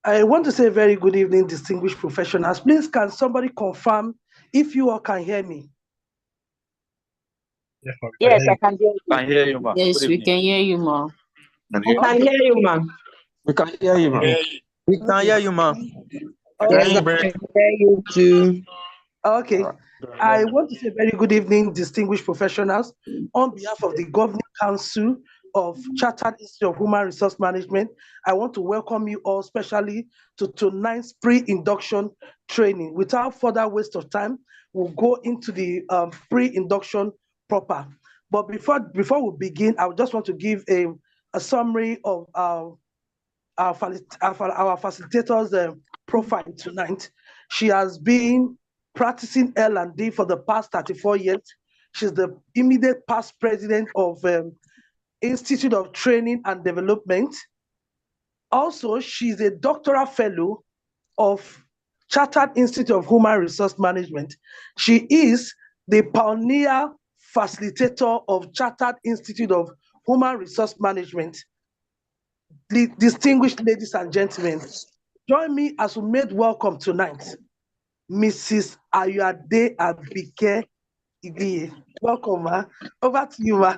I want to say a very good evening, distinguished professionals. Please, can somebody confirm if you all can hear me? Yes, I can hear you. Can hear you, ma. Yes, Good we evening. can hear you, ma. We can Okay. hear you, ma'am. We can hear you, ma. We can hear you, ma. Yes, Okay. I can hear you too. Okay. All right. I want to say a very good evening, distinguished professionals. On behalf of the Governing Council of Chartered Institute of Human Resource Management, I want to welcome you all, especially to tonight's pre-induction training. Without further waste of time, we'll go into the pre-induction proper. But before we begin, I just want to give a summary of our facilitator's profile tonight. She has been practicing L&D for the past 34 years. She's the immediate past president of Institute of Training and Development. Also, she's a doctoral fellow of Chartered Institute of Human Resource Management. She is the pioneer facilitator of Chartered Institute of Human Resource Management. Distinguished ladies and gentlemen, join me as we made welcome tonight, Mrs. Ayuade Abike Igiye. Welcome, ma. Over to you, ma.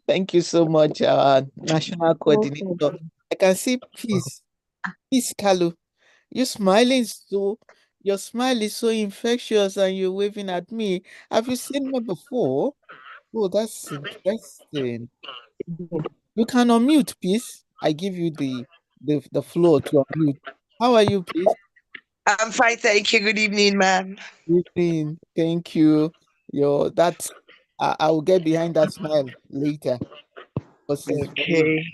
Thank you so much, our national coordinator. I can see Peace Kalu. Your smile is so infectious and you're waving at me. Have you seen me before? Oh, that's interesting. You can unmute, Peace. I give you the floor to unmute. How are you, Peace? I'm fine, thank you. Good evening, ma'am. Good evening. Thank you. I will get behind that smile later. Because it's very.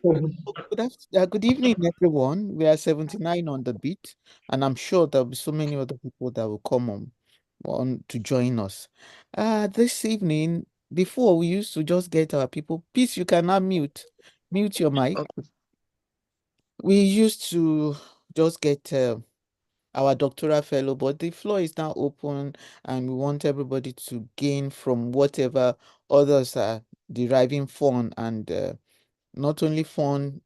Okay. Good evening, everyone. We are 79 on the beat, and I'm sure there'll be so many other people that will come on to join us. This evening, before we used to just get our people. Peace, you can now mute your mic. Okay. We used to just get our doctoral fellow, but the floor is now open, and we want everybody to gain from whatever others are deriving fun, and not only fun,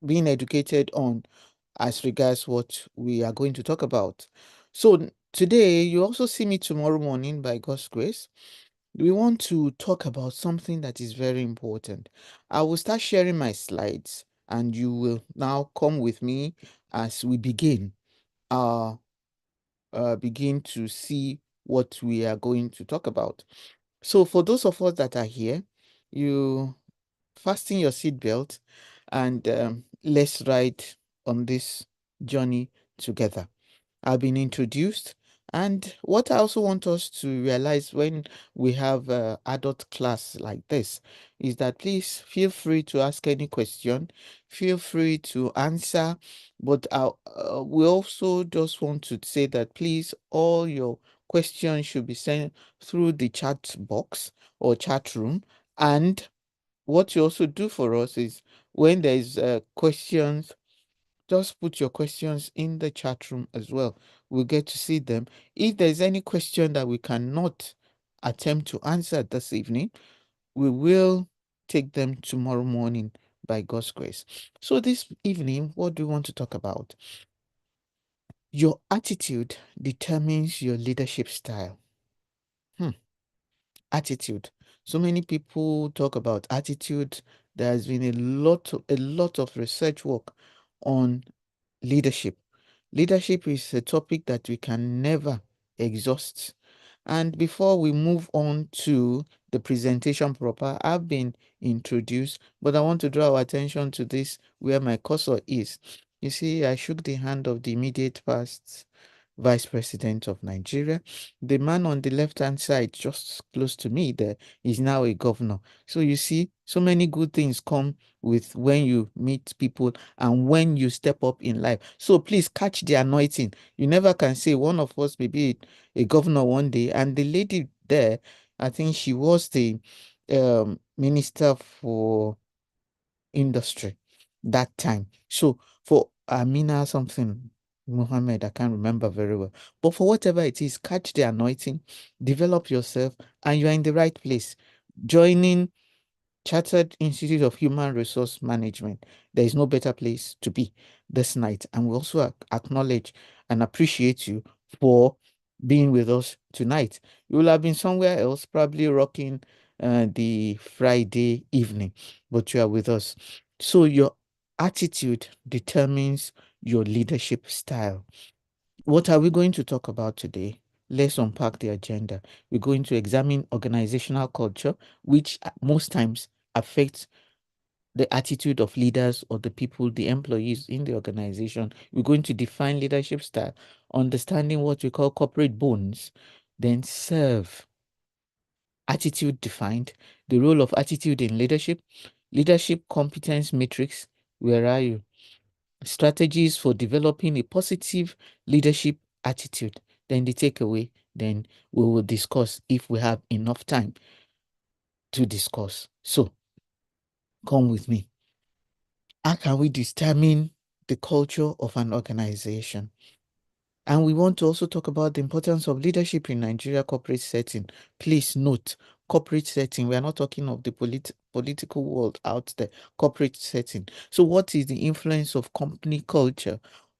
being educated on as regards what we are going to talk about. So today, you also see me tomorrow morning by God's grace. We want to talk about something that is very important. I will start sharing my slides and you will now come with me as we begin to see what we are going to talk about. So for those of us that are here, you fasten your seatbelt and let's ride on this journey together. I've been introduced. And what I also want us to realize when we have adult class like this is that please feel free to ask any question, feel free to answer. But we also just want to say that please, all your questions should be sent through the chat box or chat room. And what you also do for us is when there is questions, just put your questions in the chat room as well. We'll get to see them. If there's any question that we cannot attempt to answer this evening, we will take them tomorrow morning by God's grace. So this evening, what do we want to talk about? Your attitude determines your leadership style. Attitude. So many people talk about attitude. There has been a lot of research work on leadership. Leadership is a topic that we can never exhaust. And before we move on to the presentation proper, I've been introduced, but I want to draw our attention to this where my cursor is. You see, I shook the hand of the immediate past Vice President of Nigeria. The man on the left-hand side, just close to me there, is now a governor. So you see, so many good things come with when you meet people and when you step up in life. So please catch the anointing. You never can say one of us may be a governor one day. And the lady there, I think she was the minister for industry that time. So for Amina something, Muhammad, I can't remember very well. But for whatever it is, catch the anointing, develop yourself, and you're in the right place. Joining Chartered Institute of Human Resource Management. There is no better place to be this night. And we also acknowledge and appreciate you for being with us tonight. You will have been somewhere else, probably rocking the Friday evening, but you are with us. So your attitude determines your leadership style. What are we going to talk about today? Let's unpack the agenda. We're going to examine organizational culture, which most times affects the attitude of leaders or the people, the employees in the organization. We're going to define leadership style, understanding what we call corporate bones, then serve. Attitude defined, the role of attitude in leadership, leadership competence matrix. Where are you? Strategies for developing a positive leadership attitude. Then the takeaway, then we will discuss if we have enough time to discuss. So come with me. How can we determine the culture of an organization? And we want to also talk about the importance of leadership in Nigeria corporate setting. Please note, corporate setting, we are not talking of the political world out there, corporate setting. So what is the influence of company culture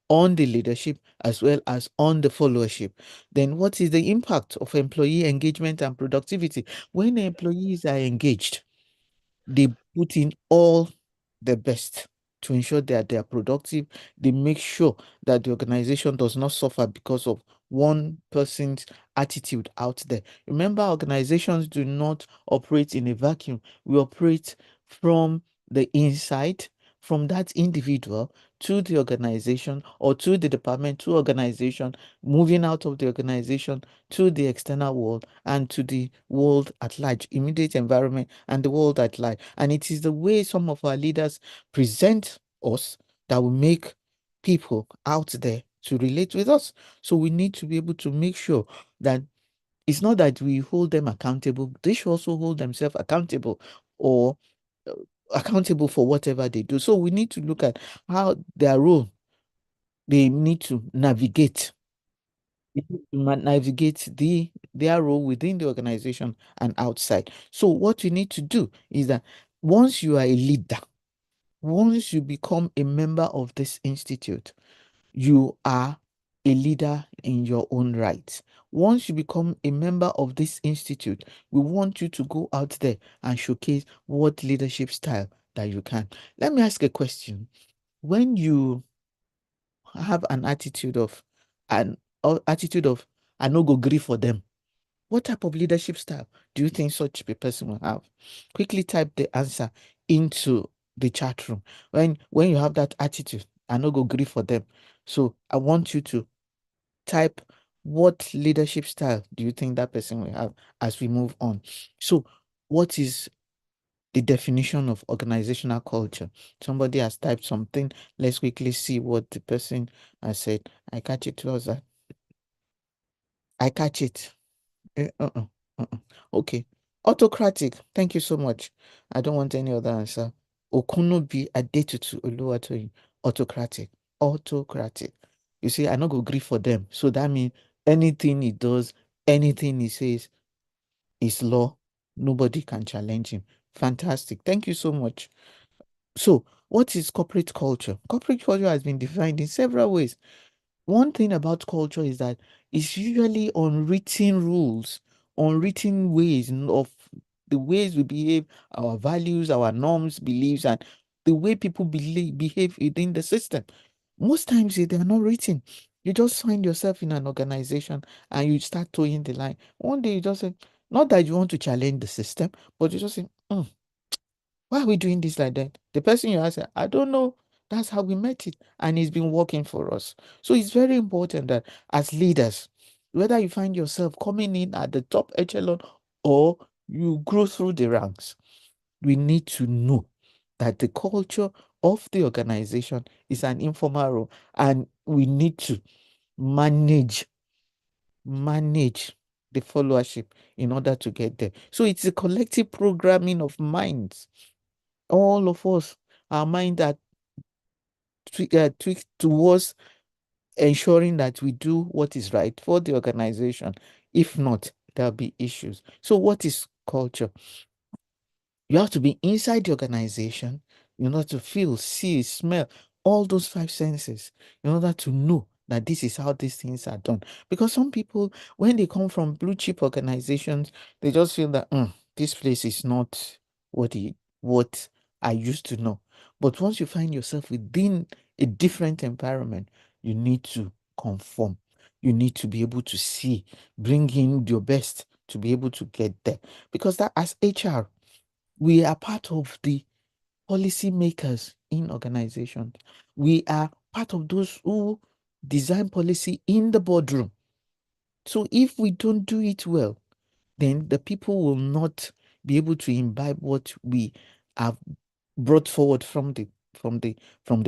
on the leadership as well as on the followership? Then what is the impact of employee engagement and productivity? When employees are engaged, they put in all the best to ensure that they are productive. They make sure that the organization does not suffer because of one person's attitude out there. Remember, organizations do not operate in a vacuum. We operate from the inside, from that individual to the organization or to the department, to organization, moving out of the organization to the external world and to the world at large, immediate environment and the world at large. And it is the way some of our leaders present us that will make people out there to relate with us. So we need to be able to make sure that it's not that we hold them accountable, they should also hold themselves accountable or accountable for whatever they do. So we need to look at how their role, they need to navigate their role within the organization and outside. So what you need to do is that once you are a leader, once you become a member of this institute, you are a leader in your own right. Once you become a member of this institute, we want you to go out there and showcase what leadership style that you can. Let me ask a question. When you have an attitude of I no go gree for them, what type of leadership style do you think such a person will have? Quickly type the answer into the chat room. When you have that attitude, I no go gree for them. So I want you to type what leadership style do you think that person will have as we move on. So what is the definition of organizational culture? Somebody has typed something. Let's quickly see what the person has said. I catch it. What was that? I catch it. Okay. Autocratic. Thank you so much. I don't want any other answer. Okunobi Adetutu Oluwatoyin. Autocratic. Autocratic. You see, I not go agree for them. So that means anything he does, anything he says is law. Nobody can challenge him. Fantastic. Thank you so much. So, what is corporate culture? Corporate culture has been defined in several ways. One thing about culture is that it's usually unwritten rules, unwritten ways of the ways we behave, our values, our norms, beliefs, and the way people behave within the system. Most times they are not written. You just find yourself in an organization and you start towing the line. One day you just say, not that you want to challenge the system, but you just say, why are we doing this like that? The person you ask, I don't know. That's how we met it. And it's been working for us. So it's very important that as leaders, whether you find yourself coming in at the top echelon or you grow through the ranks, we need to know that the culture of the organization is an informal role and we need to manage the followership in order to get there. So it's a collective programming of minds. All of us, our mind are tweaked towards ensuring that we do what is right for the organization. If not, there'll be issues. So what is culture? You have to be inside the organization in order to feel, see, smell, all those five senses in order to know that this is how these things are done. Because some people, when they come from blue chip organizations, they just feel that this place is not what I used to know. But once you find yourself within a different environment, you need to conform. You need to be able to see, bring in your best to be able to get there. Because that as HR, we are part of the policy makers in organizations. We are part of those who design policy in the boardroom. So if we don't do it well, then the people will not be able to imbibe what we have brought forward from the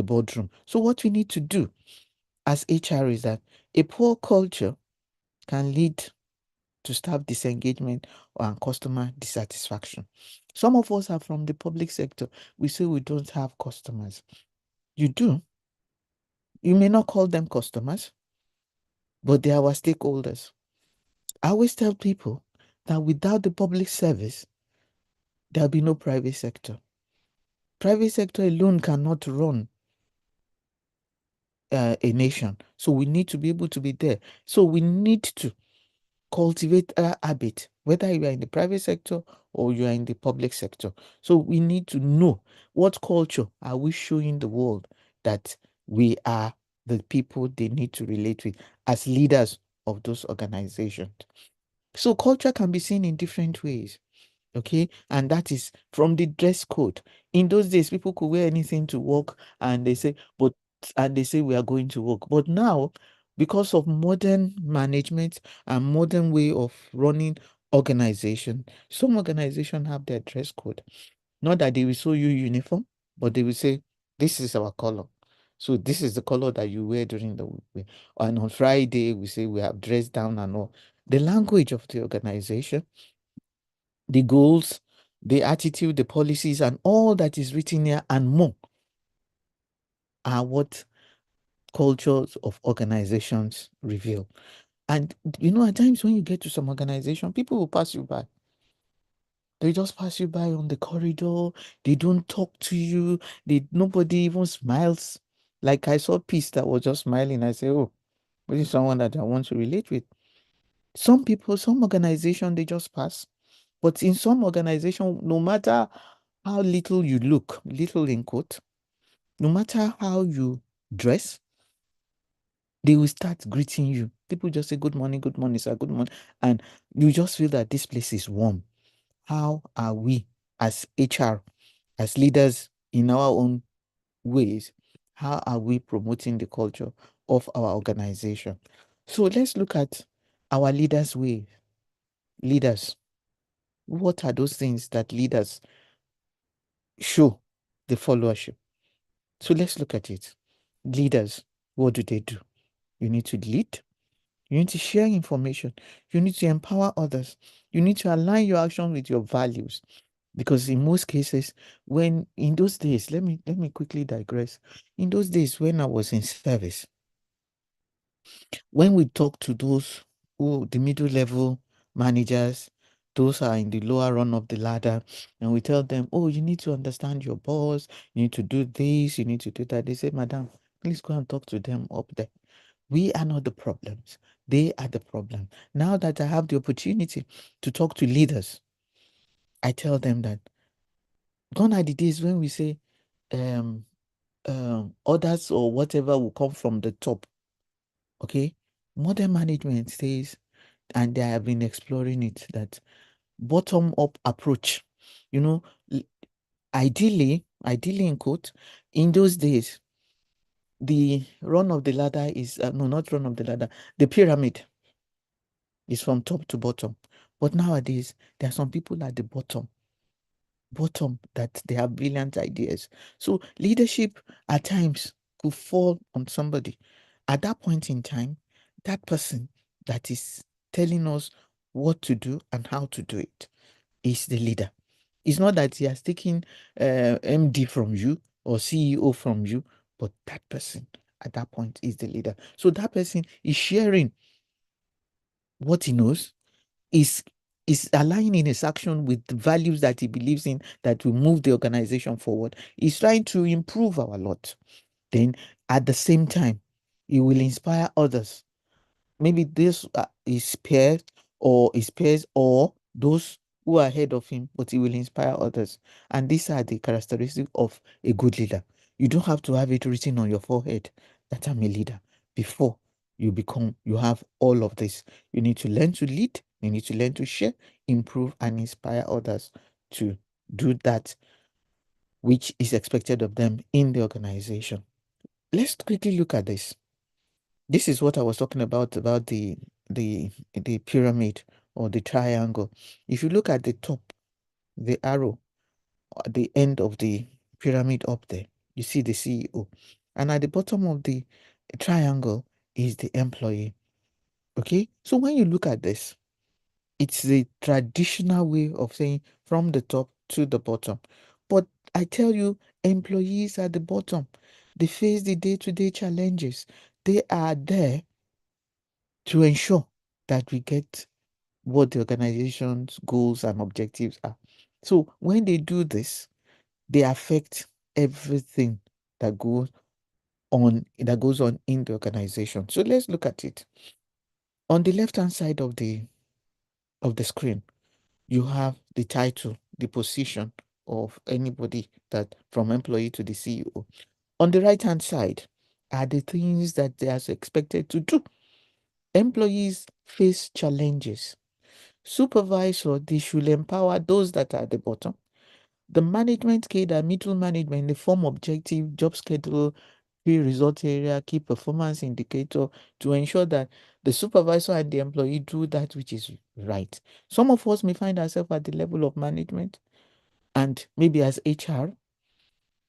boardroom. So what we need to do as HR is that a poor culture can lead to staff disengagement and customer dissatisfaction. Some of us are from the public sector. We say we don't have customers. You do. You may not call them customers, but they are our stakeholders. I always tell people that without the public service, there'll be no private sector. Private sector alone cannot run a nation. So we need to be able to be there. So we need to cultivate a habit, whether you are in the private sector or you are in the public sector. So we need to know what culture are we showing the world that we are the people they need to relate with as leaders of those organizations. So culture can be seen in different ways. Okay, and that is from the dress code. In those days, people could wear anything to work, and they say, we are going to work. But now, because of modern management and modern way of running organization, some organization have their dress code. Not that they will show you uniform, but they will say, this is our color. So this is the color that you wear during the week. And on Friday, we say we have dressed down and all. The language of the organization, the goals, the attitude, the policies, and all that is written here and more are what cultures of organizations reveal. And at times when you get to some organization, people will pass you by. They just pass you by on the corridor. They don't talk to you. Nobody even smiles. Like I saw Peace that was just smiling. I say, oh, this is someone that I want to relate with. Some people, some organization, they just pass. But in some organization, no matter how little you look, little in quote, no matter how you dress, they will start greeting you. People just say, good morning, sir, good morning. And you just feel that this place is warm. How are we as HR, as leaders in our own ways, how are we promoting the culture of our organization? So let's look at our leaders' way. Leaders, what are those things that leaders show the followership? So let's look at it. Leaders, what do they do? You need to lead. You need to share information. You need to empower others. You need to align your action with your values. Because in most cases, when in those days, let me quickly digress. In those days when I was in service, when we talk to those the middle level managers, those are in the lower run of the ladder, and we tell them, oh, you need to understand your boss, you need to do this, you need to do that. They say, madam, please go and talk to them up there. We are not the problems. They are the problem. Now that I have the opportunity to talk to leaders, I tell them that gone are the days when we say others or whatever will come from the top. Okay? Modern management says, and they have been exploring it, that bottom-up approach. l- ideally in quote, in those days, the run of the ladder is no, not run of the ladder, the pyramid is from top to bottom. But nowadays, there are some people at the bottom that they have brilliant ideas. So leadership at times could fall on somebody. At that point in time, that person that is telling us what to do and how to do it is the leader. It's not that he has taken MD from you or CEO from you, but that person at that point is the leader. So that person is sharing what he knows, is is aligning his action with the values that he believes in that will move the organization forward. He's trying to improve our lot. Then at the same time, he will inspire others. Maybe this is peers or those who are ahead of him, but he will inspire others. And these are the characteristics of a good leader. You don't have to have it written on your forehead that I'm a leader before you have all of this. You need to learn to lead, you need to learn to share, improve, and inspire others to do that which is expected of them in the organization. Let's quickly look at this. This is what I was talking about the pyramid or the triangle. If you look at the top, the arrow at the end of the pyramid up there, you see the CEO. And at the bottom of the triangle is the employee. Okay? So when you look at this, it's the traditional way of saying from the top to the bottom. But I tell you, employees at the bottom, they face the day-to-day challenges. They are there to ensure that we get what the organization's goals and objectives are. So when they do this, they affect everything that goes on in the organization. So let's look at it. On the left-hand side of the screen, you have the title, the position of anybody that from employee to the CEO. On the right-hand side are the things that they are expected to do. Employees face challenges. Supervisor, they should empower those that are at the bottom. The management cadre, middle management, the form objective, job schedule, key result area, key performance indicator to ensure that the supervisor and the employee do that which is right. Some of us may find ourselves at the level of management and maybe as HR,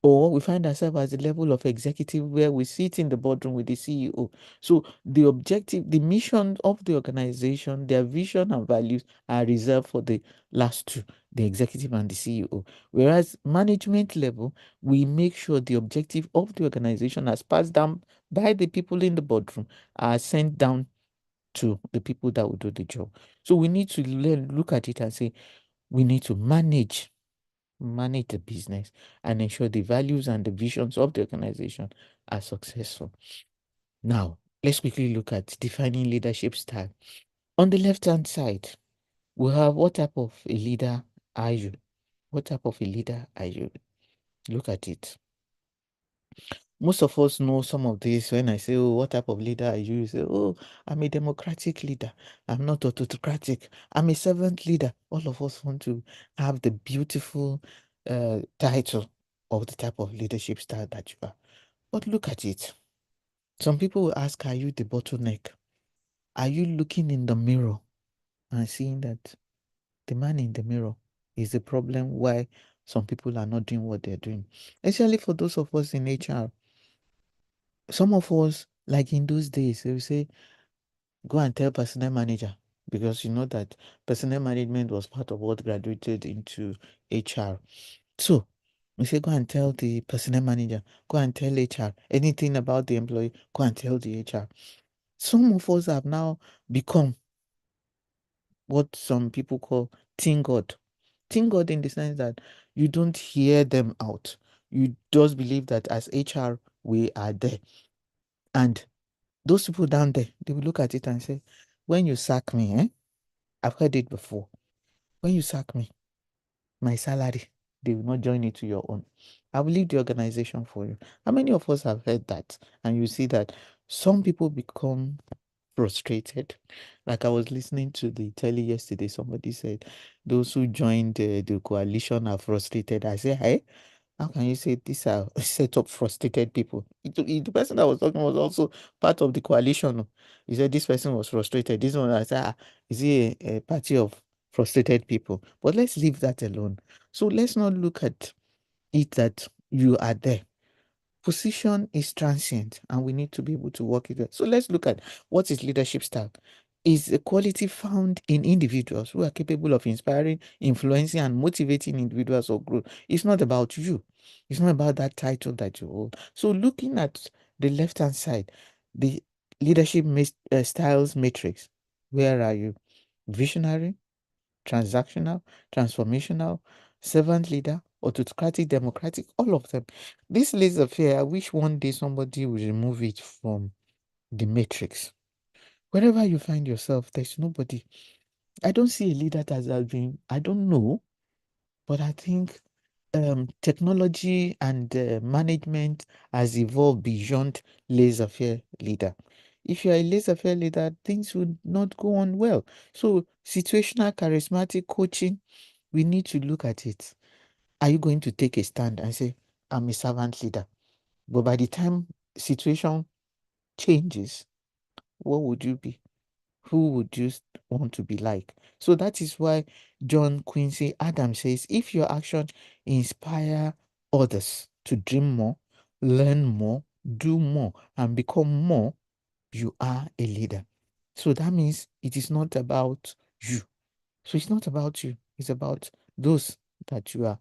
or we find ourselves at the level of executive where we sit in the boardroom with the CEO. So the objective, the mission of the organization, their vision and values are reserved for the last two, the executive and the CEO. Whereas management level, we make sure the objective of the organization as passed down by the people in the boardroom are sent down to the people that will do the job. So we need to look at it and say, we need to manage the business and ensure the values and the visions of the organization are successful. Now, let's quickly look at defining leadership style. On the left-hand side, we have what type of a leader are you? What type of a leader are you? Look at it. Most of us know some of this. When I say, oh, what type of leader are you? You say, oh, I'm a democratic leader. I'm not autocratic. I'm a servant leader. All of us want to have the beautiful title of the type of leadership style that you are. But look at it. Some people will ask, are you the bottleneck? Are you looking in the mirror and seeing that the man in the mirror is the problem why some people are not doing what they're doing? Especially for those of us in HR. Some of us, like in those days, they will say, go and tell personnel manager, because you know that personnel management was part of what graduated into HR. So we say, go and tell the personnel manager, go and tell HR anything about the employee, go and tell the HR. Some of us have now become what some people call teen God. Teen God in the sense that you don't hear them out. You just believe that as HR, we are there. And those people down there, they will look at it and say, when you sack me, I've heard it before. When you sack me, my salary, they will not join it to your own. I will leave the organization for you. How many of us have heard that? And you see that some people become frustrated. Like I was listening to the telly yesterday, somebody said, those who joined the coalition are frustrated. I say, hey, how can you say these are set up frustrated people? The person that was talking was also part of the coalition. Oh. He said this person was frustrated. This one, I said, is he a party of frustrated people? But let's leave that alone. So let's not look at it that you are there. Position is transient and we need to be able to work it. So let's look at what is leadership style. Is a quality found in individuals who are capable of inspiring, influencing, and motivating individuals or growth. It's not about you. It's not about that title that you hold. So looking at the left-hand side, the leadership styles matrix, where are you? Visionary, transactional, transformational, servant leader, autocratic, democratic, all of them. This laissez-faire, I wish one day somebody will remove it from the matrix. Wherever you find yourself, there's nobody. I don't see a leader that has been, I don't know, but I think technology and management has evolved beyond laissez-faire leader. If you are a laissez-faire leader, things would not go on well. So situational, charismatic coaching, we need to look at it. Are you going to take a stand and say, I'm a servant leader? But by the time situation changes, what would you be? Who would you want to be like? So that is why John Quincy Adams says, if your action inspire others to dream more, learn more, do more, and become more, you are a leader. So that means it is not about you. So it's not about you. It's about those that you are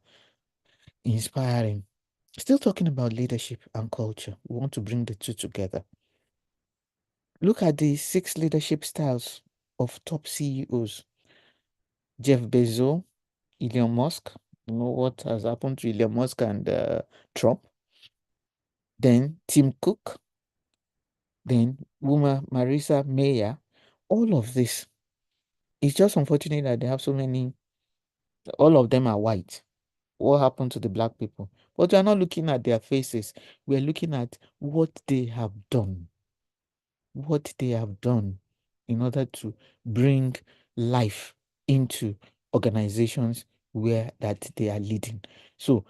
inspiring. Still talking about leadership and culture. We want to bring the two together. Look at the 6 leadership styles of top CEOs. Jeff Bezos, Elon Musk. You know what has happened to Elon Musk and Trump. Then Tim Cook. Then woman Marisa Mayer. All of this. It's just unfortunate that they have so many. All of them are white. What happened to the black people? But we are not looking at their faces. We are looking at what they have done. What they have done in order to bring life into organizations where that they are leading. So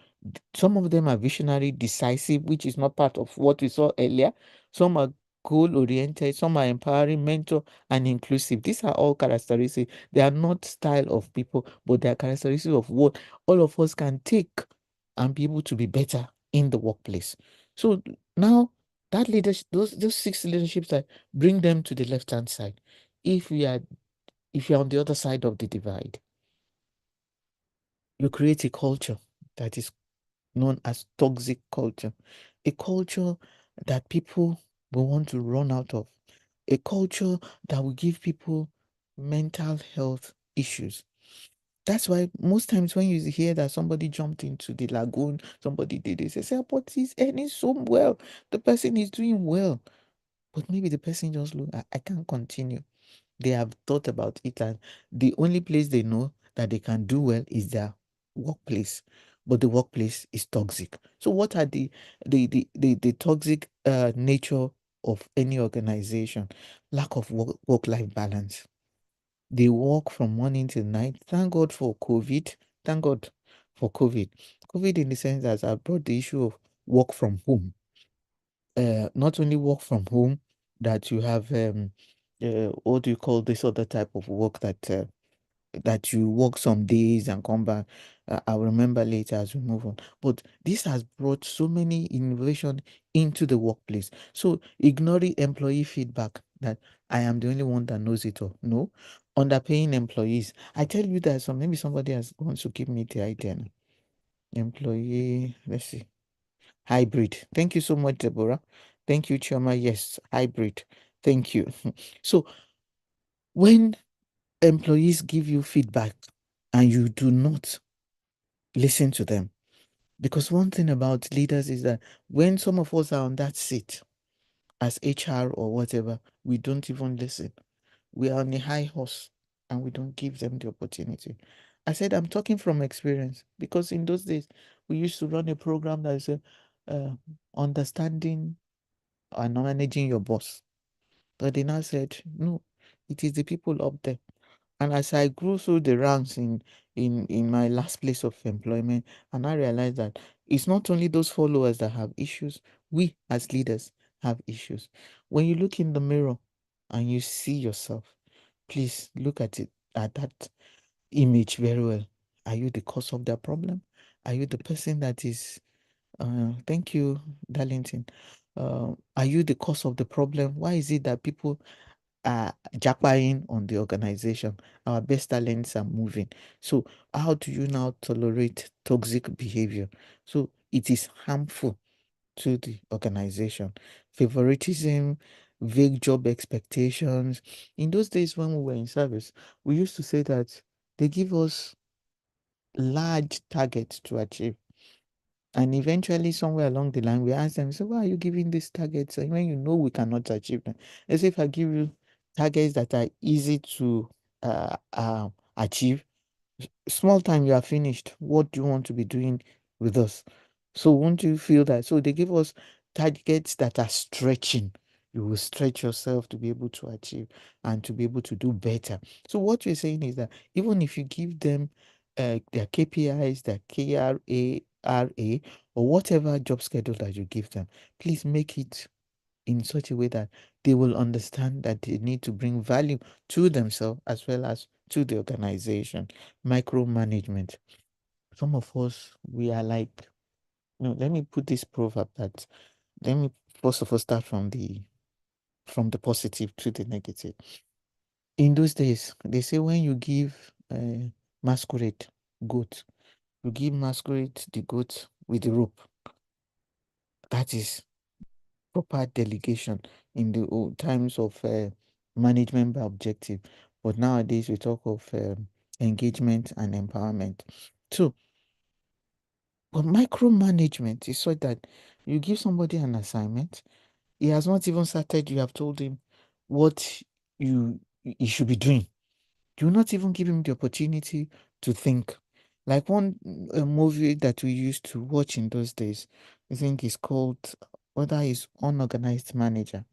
some of them are visionary, decisive, which is not part of what we saw earlier. Some are goal-oriented, some are empowering, mentor, and inclusive. These are all characteristics. They are not style of people, but they are characteristics of what all of us can take and be able to be better in the workplace. So now that leadership, those 6 leaderships, that bring them to the left-hand side. If you're on the other side of the divide, you create a culture that is known as toxic culture, a culture that people will want to run out of, a culture that will give people mental health issues. That's why most times when you hear that somebody jumped into the lagoon, somebody did this, they say, "Oh, but he's earning so well. The person is doing well." But maybe the person just look, I can't continue. They have thought about it, and the only place they know that they can do well is their workplace. But the workplace is toxic. So what are the toxic nature of any organization? Lack of work-life balance. They work from morning till night. Thank God for COVID. Thank God for COVID. COVID in the sense that I brought the issue of work from home. Not only work from home, that you have what do you call this other type of work that you work some days and come back. I'll remember later as we move on. But this has brought so many innovation into the workplace. So ignoring employee feedback that I am the only one that knows it all. No, underpaying employees. I tell you that maybe somebody has wants to give me the idea now. Employee, let's see. Hybrid. Thank you so much, Deborah. Thank you, Chioma. Yes, hybrid. Thank you. So when employees give you feedback and you do not listen to them, because one thing about leaders is that when some of us are on that seat as HR or whatever, we don't even listen. We are on a high horse and we don't give them the opportunity. I said, I'm talking from experience, because in those days, we used to run a program that is understanding and managing your boss. But they now said, no, it is the people up there. And as I grew through the ranks in my last place of employment, and I realized that it's not only those followers that have issues, we as leaders have issues. When you look in the mirror and you see yourself, please look at it, at that image very well. Are you the cause of that problem? Are you the person that is thank you, Darlington. Are you the cause of the problem? Why is it that people are jackpying on the organization? Our best talents are moving. So how do you now tolerate toxic behavior? So it is harmful to the organization. Favoritism, vague job expectations. In those days when we were in service, we used to say that They give us large targets to achieve. And eventually, somewhere along the line, we ask them, so why are you giving these targets when you know we cannot achieve them? As if I give you targets that are easy to achieve, small time you are finished. What do you want to be doing with us? So won't you feel that? So they give us targets that are stretching. You will stretch yourself to be able to achieve and to be able to do better. So what we're saying is that even if you give them their KPIs, their KRA, or whatever job schedule that you give them, please make it in such a way that they will understand that they need to bring value to themselves as well as to the organization. Micromanagement. Some of us, we are like, no, let me put this proverb that, let me first of all start from the positive to the negative. In those days, they say when you give masquerade goat, you give masquerade the goat with the rope. That is proper delegation in the old times of management by objective. But nowadays we talk of engagement and empowerment. So, but micromanagement is so that you give somebody an assignment, he has not even started, you have told him what he should be doing. Do not even give him the opportunity to think. Like one movie that we used to watch in those days, I think it's called, whether it's Unorganized Manager.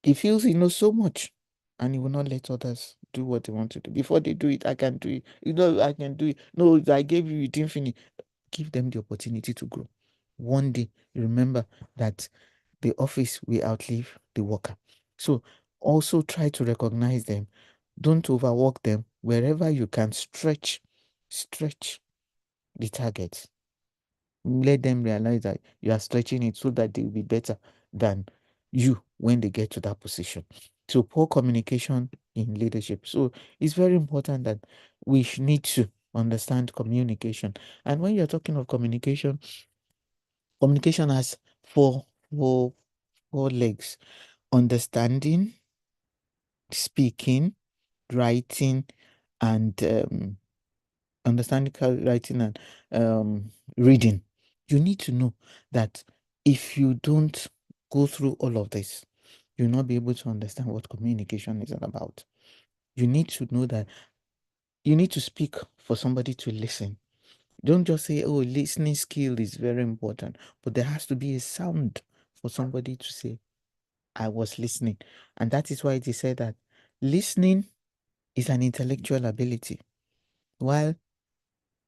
He feels he knows so much and he will not let others do what they want to do. Before they do it, I can do it. I can do it. No, I gave you, you didn't finish. Give them the opportunity to grow. One day, remember that the office will outlive the worker. So also try to recognize them. Don't overwork them. Wherever you can stretch the targets. Let them realize that you are stretching it so that they will be better than you when they get to that position. So poor communication in leadership. So it's very important that we need to understand communication. And when you're talking of communication, communication has four legs: understanding, speaking, writing, and understanding, writing, and reading. You need to know that if you don't go through all of this, you'll not be able to understand what communication is all about. You need to know that you need to speak for somebody to listen. Don't just say, oh, listening skill is very important, but there has to be a sound for somebody to say, I was listening. And that is why it is said that listening is an intellectual ability, while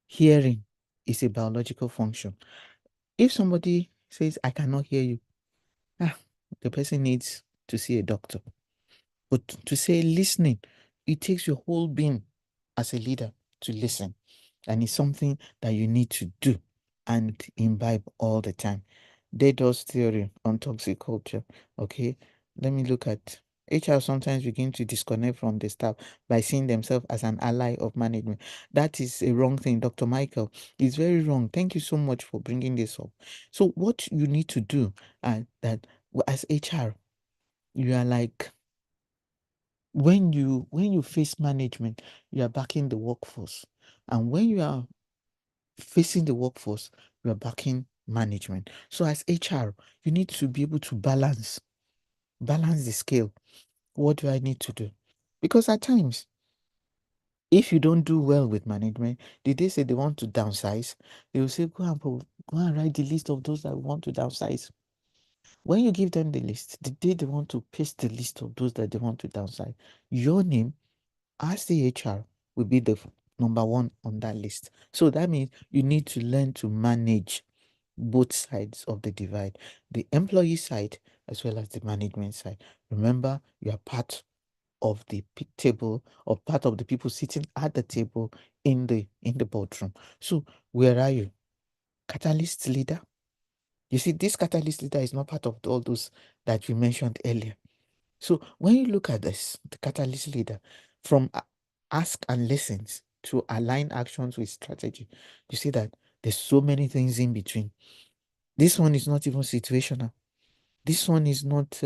hearing is a biological function. If somebody says, I cannot hear you, the person needs to see a doctor. But to say listening, it takes your whole being as a leader to listen. And it's something that you need to do and imbibe all the time. Dedos theory on toxic culture. Okay, let me look at HR sometimes begin to disconnect from the staff by seeing themselves as an ally of management. That is a wrong thing, Dr. Michael. It's very wrong. Thank you so much for bringing this up. So what you need to do, that as HR, you are like, when you face management, you are backing the workforce, and when you are facing the workforce, you are backing management. So as HR, you need to be able to balance the scale. What do I need to do? Because at times, if you don't do well with management, did they say they want to downsize? They will say, go and write the list of those that want to downsize. When you give them the list, the day they want to paste the list of those that they want to downsize, your name as the HR will be the number one on that list. So that means you need to learn to manage both sides of the divide, the employee side as well as the management side. Remember, you are part of the table, or part of the people sitting at the table in the boardroom. So where are you? Catalyst leader? You see, this catalyst leader is not part of all those that we mentioned earlier. So when you look at this, the catalyst leader, from ask and listens to align actions with strategy, you see that there's so many things in between. This one is not even situational. This one is not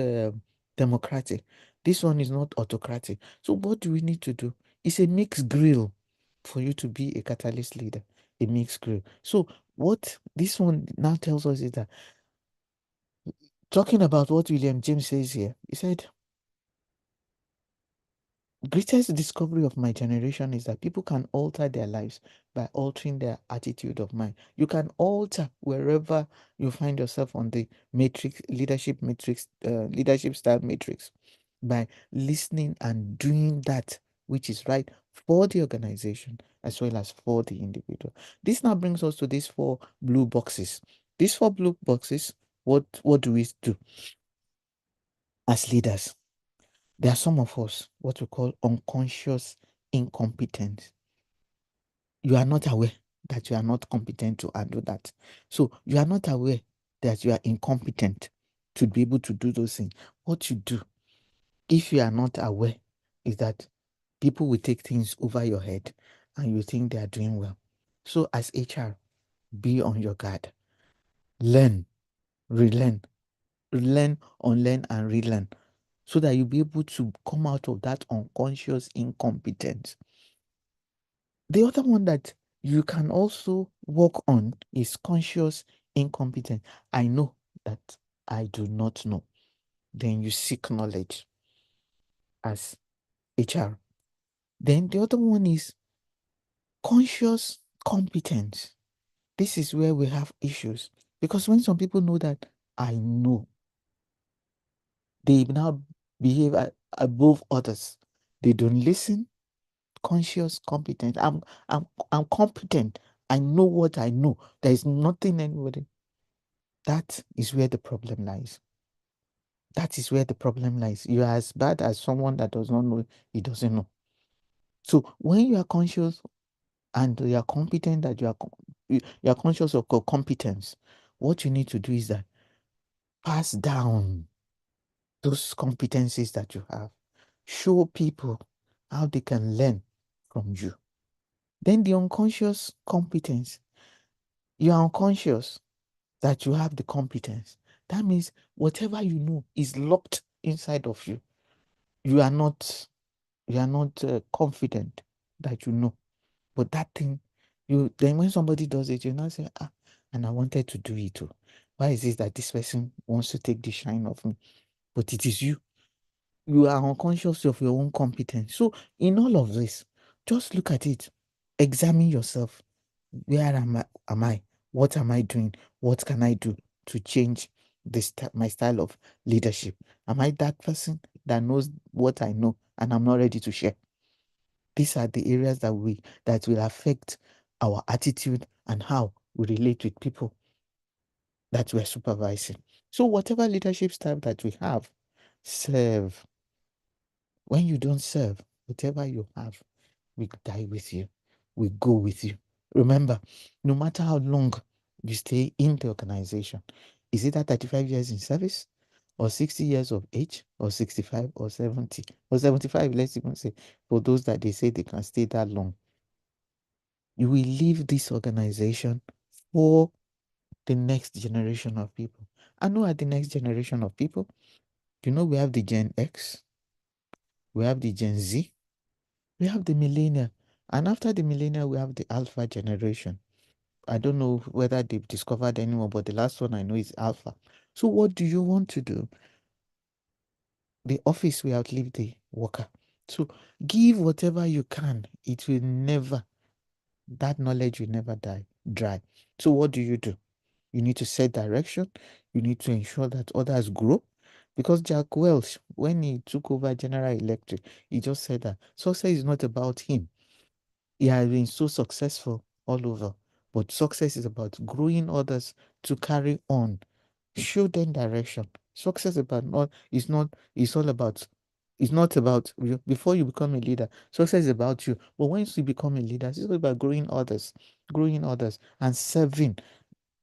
democratic. This one is not autocratic. So what do we need to do? It's a mixed grill. for you to be a catalyst leader, a mixed crew. So what this one now tells us is that, talking about what William James says here, he said, greatest discovery of my generation is that people can alter their lives by altering their attitude of mind. You can alter wherever you find yourself on the matrix, leadership style matrix, by listening and doing that which is right for the organization as well as for the individual. This now brings us to these 4 blue boxes. These 4 blue boxes, what do we do as leaders? There are some of us, what we call unconscious incompetence. You are not aware that you are not competent to handle that. So you are not aware that you are incompetent to be able to do those things. What you do, if you are not aware, is that people will take things over your head and you think they are doing well. So as HR, be on your guard. Learn, relearn, learn, unlearn, and relearn, so that you'll be able to come out of that unconscious incompetence. The other one that you can also work on is conscious incompetence. I know that I do not know. Then you seek knowledge as HR. Then the other one is conscious competence. This is where we have issues, because when some people know that I know, they now behave above others. They don't listen. Conscious competence. I'm competent. I know what I know. There is nothing anybody. That is where the problem lies. That is where the problem lies. You are as bad as someone that does not know, he doesn't know. So when you are conscious and you are competent, that you are conscious of your competence, what you need to do is that pass down those competencies that you have. Show people how they can learn from you. Then the unconscious competence. You are unconscious that you have the competence. That means whatever you know is locked inside of you. You are not confident that you know. But that thing, then when somebody does it, you now say, and I wanted to do it too. Why is it that this person wants to take the shine off me? But it is you. You are unconscious of your own competence. So in all of this, just look at it. Examine yourself. Where am I? What am I doing? What can I do to change my style of leadership? Am I that person that knows what I know and I'm not ready to share? These are the areas that will affect our attitude and how we relate with people that we're supervising. So whatever leadership style that we have, serve. When you don't serve, whatever you have will die with you, will go with you. Remember, no matter how long you stay in the organization, is it at 35 years in service, or 60 years of age, or 65, or 70, or 75, let's even say, for those that they say they can stay that long, you will leave this organization for the next generation of people. And who are the next generation of people? We have the Gen X, we have the Gen Z, we have the millennial, and after the millennial, we have the alpha generation. I don't know whether they've discovered anyone, but the last one I know is alpha. So what do you want to do? The office will outlive the worker. So give whatever you can. It will never, that knowledge will never die dry. So what do? You need to set direction. You need to ensure that others grow. Because Jack Welch, when he took over General Electric, he just said that success is not about him. He has been so successful all over, but success is about growing others to carry on. Show them direction. Success about not is not it's all about it's not about you. Before you become a leader, success is about you. But once you become a leader, it's all about growing others and serving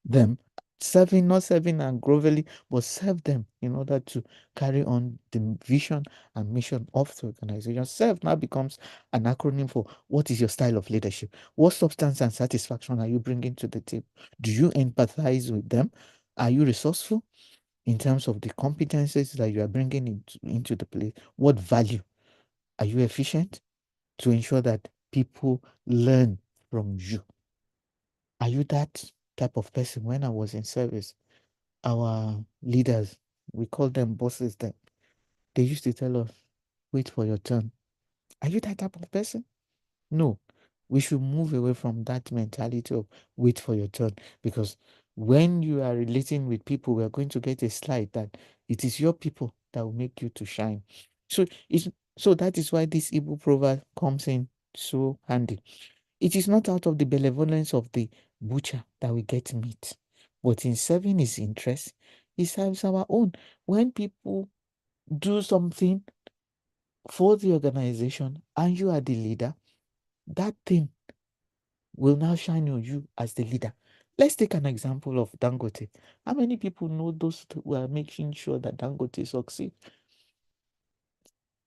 them. Serving, not serving and grovelly, but serve them in order to carry on the vision and mission of the organization. Serve now becomes an acronym for what is your style of leadership? What substance and satisfaction are you bringing to the table? Do you empathize with them? Are you resourceful in terms of the competencies that you are bringing into the place? What value? Are you efficient to ensure that people learn from you. Are you that type of person? When I was in service, our leaders, we call them bosses then, they used to tell us, wait for your turn. Are you that type of person? No. We should move away from that mentality of wait for your turn, because when you are relating with people, we are going to get a slide that it is your people that will make you to shine. So that is why this Igbo proverb comes in so handy. It is not out of the benevolence of the butcher that we get meat, but in serving his interest, he serves our own. When people do something for the organization and you are the leader, that thing will now shine on you as the leader. Let's take an example of Dangote. How many people know those who are making sure that Dangote succeeds?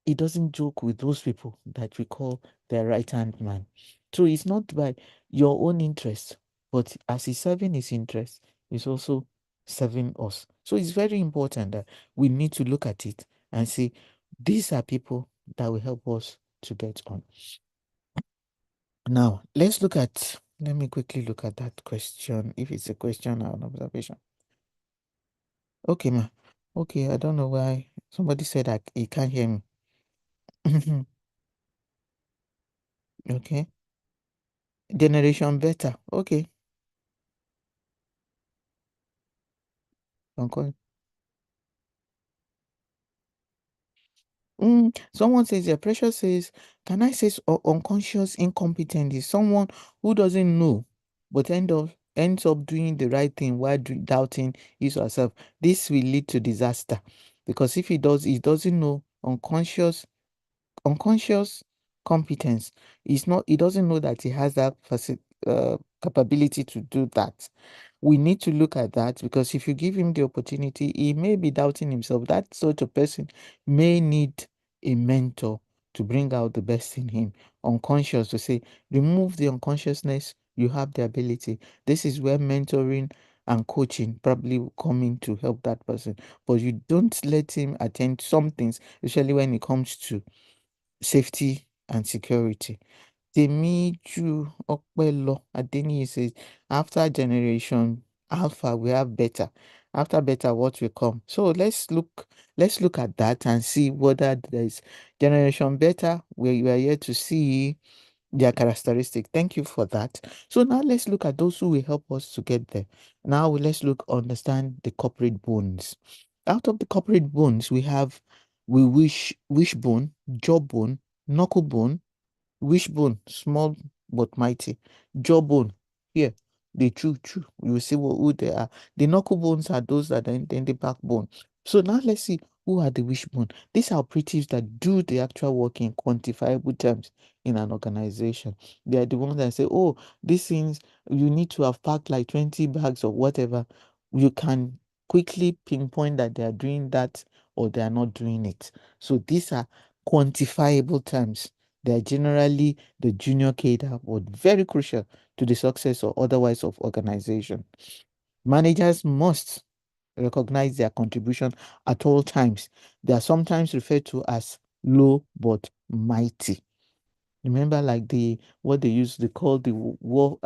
He doesn't joke with those people that we call their right-hand man. So it's not by your own interest, but as he's serving his interest, he's also serving us. So it's very important that we need to look at it and say, these are people that will help us to get on. Now, let me quickly look at that question, if it's a question or an observation. Okay, ma. Okay, I don't know why somebody said that he can't hear me. Okay. Generation better. Okay. Uncle. Someone says, yeah, Precious says, can I say unconscious incompetent is someone who doesn't know, but ends up doing the right thing while doubting his or herself. This will lead to disaster, because if he doesn't know. Unconscious competence is not, he doesn't know that he has that capability to do that. We need to look at that, because if you give him the opportunity, he may be doubting himself. That sort of person may need a mentor to bring out the best in him. Unconscious, to say, remove the unconsciousness, you have the ability. This is where mentoring and coaching probably will come in to help that person. But you don't let him attend some things, especially when it comes to safety and security. Temiju Okpelo Adeniyi says, after generation alpha, we have beta. After beta, what will come? So let's look at that and see whether there is generation beta, where you are here to see their characteristic. Thank you for that. So now let's look at those who will help us to get there. Now let's understand the corporate bones. Out of the corporate bones, we have wishbone, jawbone, knuckle bone, wishbone, small but mighty, jawbone. Here, the chew. You will see who they are. The knuckle bones are those that are in the backbone. So now let's see who are the wishbone. These are operatives that do the actual work in quantifiable terms in an organization. They are the ones that say, oh, these things, you need to have packed like 20 bags or whatever. You can quickly pinpoint that they are doing that or they are not doing it. So these are quantifiable terms. They are generally the junior cadre, but very crucial to the success or otherwise of organization. Managers must recognize their contribution at all times. They are sometimes referred to as low but mighty. Remember, like what they call the war,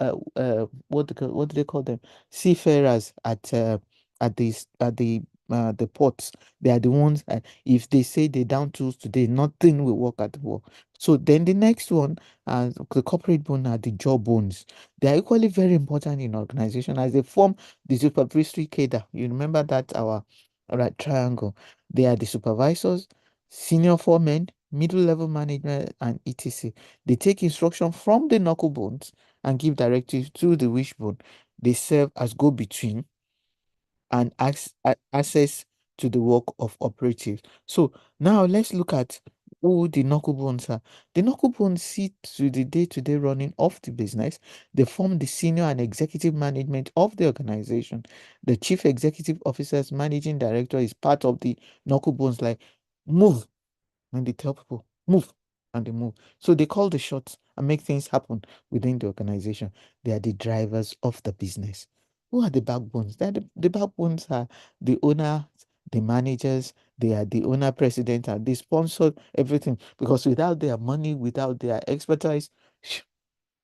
what do they call them? Seafarers at the ports. They are the ones that if they say they down tools today, nothing will work at the war. So then the next one, the corporate bone are the jaw bones. They are equally very important in organization as they form the supervisory cadre. You remember that our right triangle. They are the supervisors, senior foremen, middle level management, and etc. They take instruction from the knuckle bones and give directives to the wishbone. They serve as go-between and access to the work of operatives. So now let's look at who the knuckle bones are. The knuckle bones see to the day-to-day running of the business. They form the senior and executive management of the organization. The chief executive officer's managing director is part of the knuckle bones, like move, and they tell people move, and they move. So they call the shots and make things happen within the organization. They are the drivers of the business. Who are the backbones? The backbones are the owner, the managers, they are the owner president, and they sponsor everything, because without their money, without their expertise,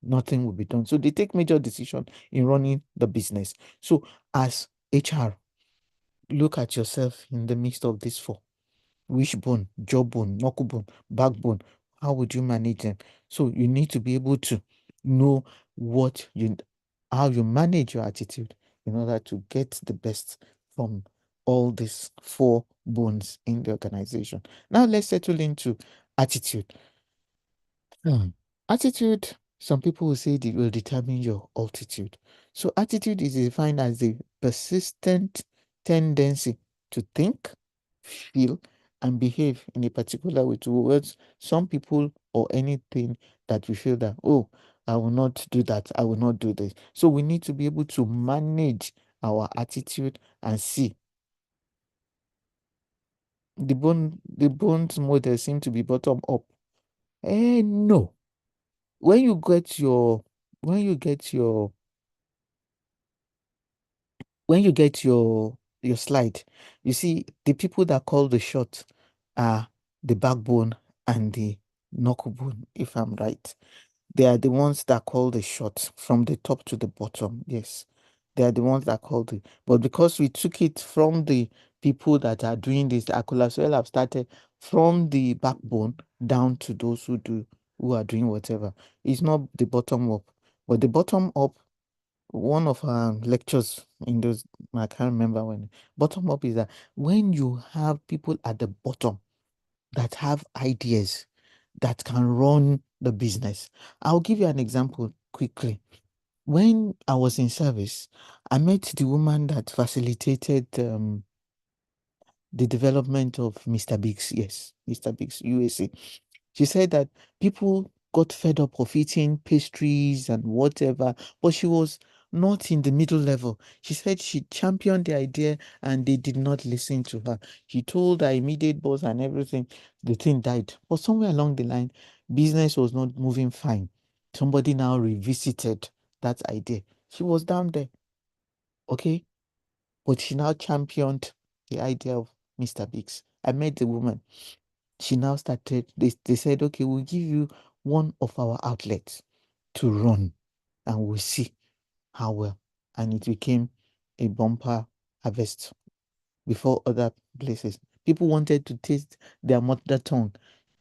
nothing will be done. So they take major decision in running the business. So as HR, look at yourself in the midst of these four: wishbone, jawbone, knuckle bone, backbone. How would you manage them? So you need to be able to know how you manage your attitude in order to get the best from all these four bones in the organization. Now let's settle into attitude. Attitude, some people will say it will determine your altitude. So attitude is defined as the persistent tendency to think, feel, and behave in a particular way towards some people or anything that we feel that, oh, I will not do that, I will not do this. So we need to be able to manage our attitude and see. The bones model seem to be bottom up. No. When you get your when you get your your slide, you see the people that call the shot are the backbone and the knuckle bone, if I'm right. They are the ones that call the shot from the top to the bottom. Yes, they are the ones that call the. But because we took it from the people that are doing this, I could as well have started from the backbone down to those who are doing whatever. It's not the bottom up, but the bottom up. One of our lectures in those, I can't remember when. Bottom up is that when you have people at the bottom that have ideas that can run the business. I'll give you an example quickly. When I was in service, I met the woman that facilitated the development of Mr. Biggs. Yes, Mr. Biggs, USA. She said that people got fed up of eating pastries and whatever, but she was not in the middle level. She said she championed the idea and they did not listen to her. She told her immediate boss and everything, the thing died. But somewhere along the line, business was not moving fine. Somebody now revisited that idea. She was down there, okay? But she now championed the idea of Mr. Biggs. I met the woman. She now started, they said, okay, we'll give you one of our outlets to run and we'll see how well. And it became a bumper harvest before other places. People wanted to taste their mother tongue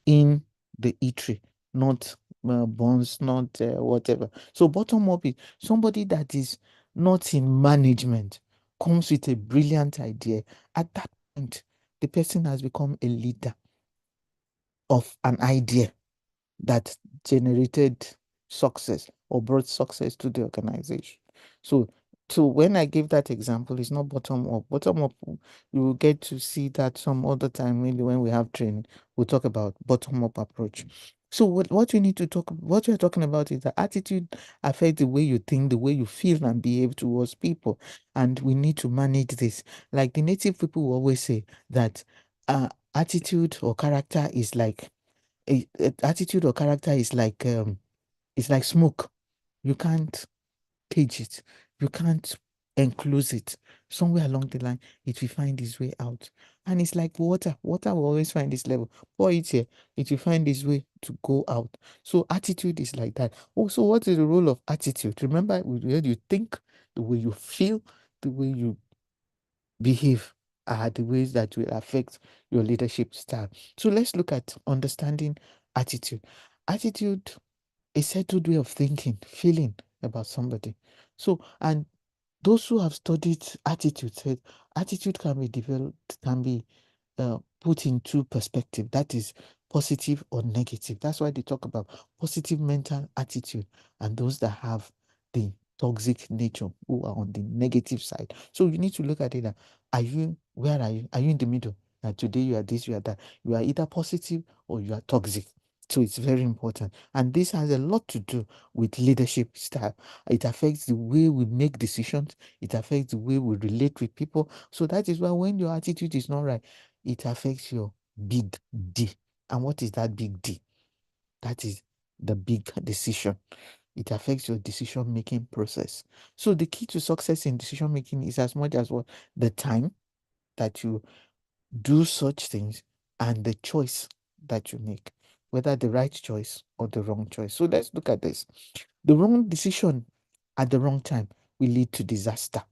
in the eatery, not buns, not whatever. So bottom up is somebody that is not in management comes with a brilliant idea. At that point, the person has become a leader of an idea that generated success or brought success to the organization. So, so when I give that example, it's not bottom up. Bottom up, you will get to see that some other time, maybe when we have training, we'll talk about bottom up approach. So what we need to talk, what we're talking about is that attitude affects the way you think, the way you feel and behave towards people. And we need to manage this. Like the native people will always say that attitude or character is like attitude or character is like it's like smoke. You can't cage it. You can't enclose it. Somewhere along the line, it will find its way out. And it's like water. Water will always find its level. Pour it here, it will find its way to go out. So attitude is like that. Also, what is the role of attitude? Remember, the way you think, the way you feel, the way you behave are the ways that will affect your leadership style. So let's look at understanding attitude. Attitude is settled way of thinking, feeling about somebody. So, and those who have studied attitude said attitude can be developed, can be put into perspective. That is positive or negative. That's why they talk about positive mental attitude and those that have the toxic nature who are on the negative side. So you need to look at it. Where are you? Are you in the middle? That today you are this, you are that. You are either positive or you are toxic. So it's very important. And this has a lot to do with leadership style. It affects the way we make decisions. It affects the way we relate with people. So that is why when your attitude is not right, it affects your big D. And what is that big D? That is the big decision. It affects your decision making process. So the key to success in decision making is as much as what the time that you do such things and the choice that you make. whether the right choice or the wrong choice. So let's look at this. The wrong decision at the wrong time will lead to disaster.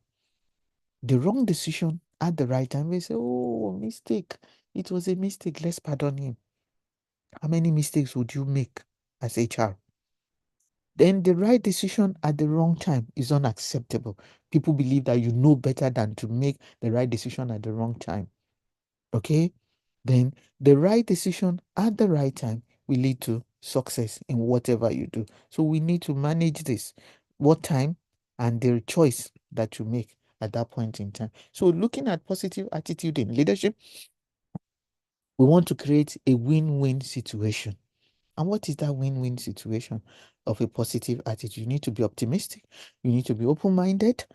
The wrong decision at the right time, we say, oh, mistake. It was a mistake. Let's pardon him. How many mistakes would you make as HR? Then the right decision at the wrong time is unacceptable. People believe that you know better than to make the right decision at the wrong time. Okay? Then the right decision at the right time will lead to success in whatever you do. So we need to manage this. What time and the choice that you make at that point in time. So looking at positive attitude in leadership, we want to create a win-win situation. And what is that win-win situation of a positive attitude? You need to be optimistic. You need to be open-minded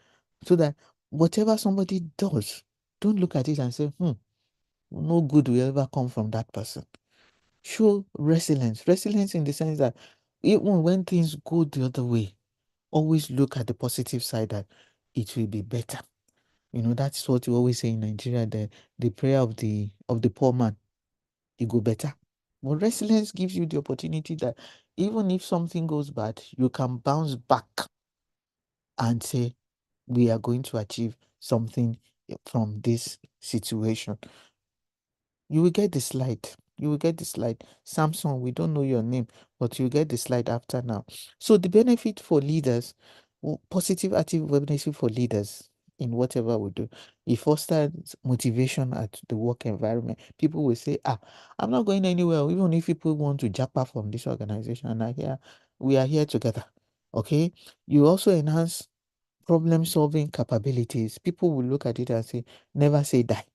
so that whatever somebody does, don't look at it and say, no good will ever come from that person. Show resilience. Resilience in the sense that even when things go the other way, always look at the positive side that it will be better. You know, that's what we always say in Nigeria, the prayer of the poor man, it go better. But resilience gives you the opportunity that even if something goes bad, you can bounce back and say, we are going to achieve something from this situation. You will get the slide. You will get the slide. Samson, we don't know your name, but you get the slide after now. So the benefit for leaders, positive active benefit for leaders in whatever we do, it fosters motivation at the work environment. People will say, I'm not going anywhere, even if people want to jump out from this organization, and we are here together. Okay. You also enhance problem solving capabilities. People will look at it and say, never say die.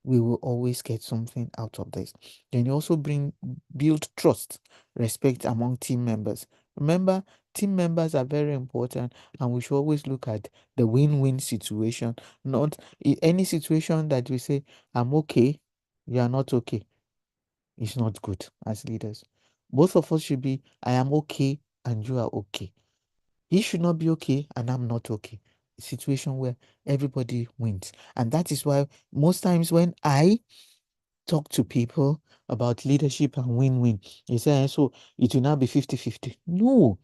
We will always get something out of this. Then you also build trust, respect among team members. Remember, team members are very important, and we should always look at the win-win situation, not any situation that we say, I'm okay, you are not okay. It's not good as leaders. Both of us should be, I am okay and you are okay. He should not be okay and I'm not okay. A situation where everybody wins. And that is why most times when I talk to people about leadership and win-win, they say, so it will now be 50-50. No.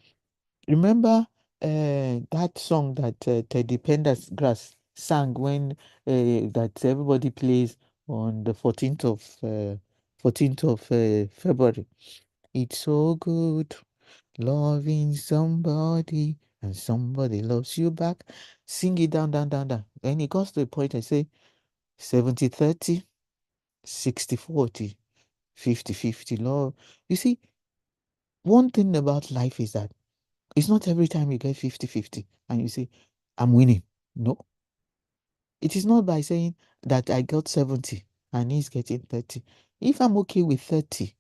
Remember that song that Teddy Pendergrass sang when that everybody plays on the 14th of February. It's so good loving somebody and somebody loves you back. Sing it down, down, down, down. And it goes to the point I say 70-30, 60-40, 50-50 love. You see, one thing about life is that it's not every time you get 50-50 and you say, I'm winning. No. It is not by saying that I got 70 and he's getting 30. If I'm okay with 30,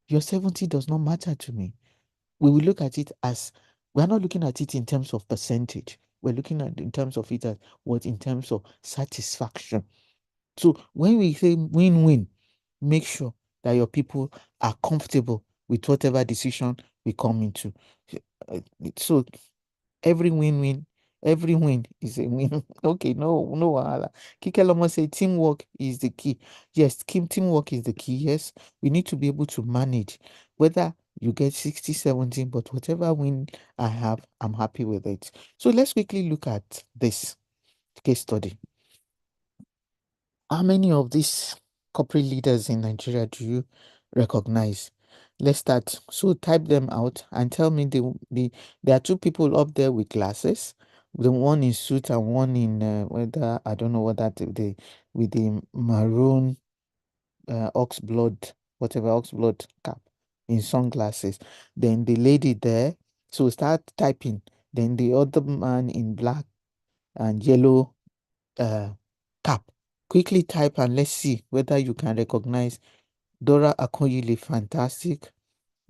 your 70 does not matter to me. We will look at it as, we're not looking at it in terms of percentage. We're looking at in terms of it as what in terms of satisfaction. So when we say win-win, make sure that your people are comfortable with whatever decision we come into. So every win-win, every win is a win. Okay, no wahala. Kike Lomo say teamwork is the key. Yes, teamwork is the key. Yes, we need to be able to manage whether you get 60-70, but whatever win I have, I'm happy with it. So let's quickly look at this case study. How many of these corporate leaders in Nigeria do you recognize? Let's start. So type them out and tell me there are two people up there with glasses. The one in suit and one in whether I don't know what that with the maroon ox blood, whatever ox blood cap in sunglasses. Then the lady there. So start typing. Then the other man in black and yellow cap. Quickly type and let's see whether you can recognize Dora Akunyili. Fantastic.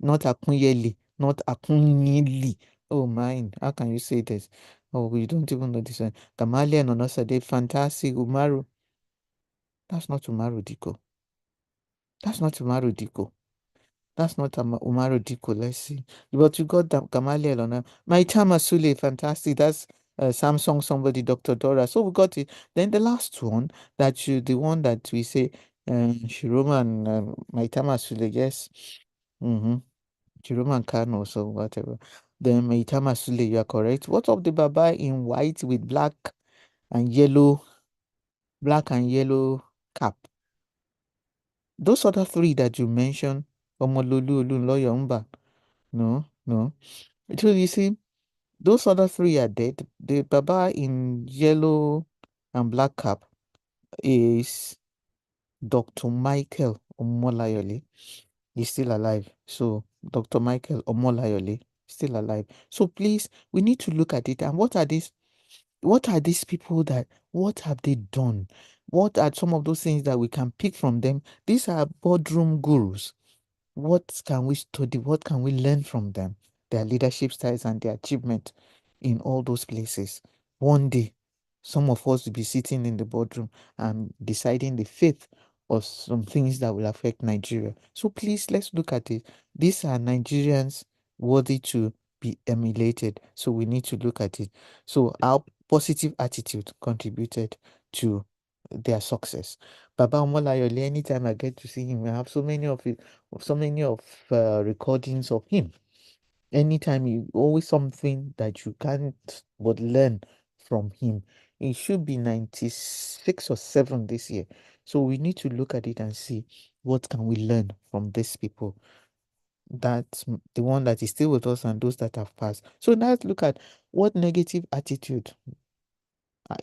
Not Akunyeli, not Akunyili. Oh, mine. How can you say this? Oh, we don't even know this one. Kamali and Onosade. Fantastic. Umaru. That's not Umaru Diko. That's not Umaru Diko. That's not Umaru Diko. Let's see. But you got Kamali Elona. Maitama Sule. Fantastic. That's Samsung somebody, Dr. Dora. So we got it. Then the last one, the one that we say, Shiroma and Maitama Sule. Yes. Mm-hmm. Jerome and Kano, so whatever. Then Meitama Sule, you are correct. What of the Baba in white with black and yellow cap? Those other three that you mentioned, Omololu, Olunloyo, Mba. No, no. So you see, those other three are dead. The Baba in yellow and black cap is Dr. Michael Omolayole. He's still alive. So Dr. Michael Omolayole still alive. So please, we need to look at it. And what are these? What are these people that? What have they done? What are some of those things that we can pick from them? These are boardroom gurus. What can we study? What can we learn from them? Their leadership styles and their achievement in all those places. One day, some of us will be sitting in the boardroom and deciding the fate of some things that will affect Nigeria. So please, let's look at it. These are Nigerians worthy to be emulated. So we need to look at it. So our positive attitude contributed to their success. Baba Omolayole, anytime I get to see him, I have so many of recordings of him. Anytime, always something that you can't but learn from him. It should be 96 or 7 this year. So we need to look at it and see what can we learn from these people. That's the one that is still with us and those that have passed. So now let's look at what negative attitude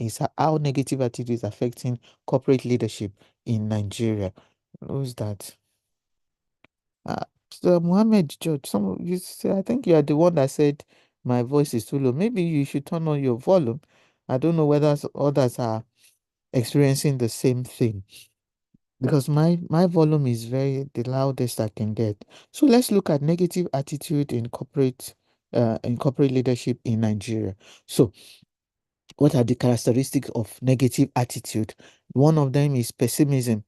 is how negative attitude is affecting corporate leadership in Nigeria. Who's that? So Mohammed George, you say, I think you are the one that said my voice is too low. Maybe you should turn on your volume. I don't know whether others are experiencing the same thing because my volume is the loudest I can get. So let's look at negative attitude in corporate leadership in Nigeria. So what are the characteristics of negative attitude? One of them is pessimism.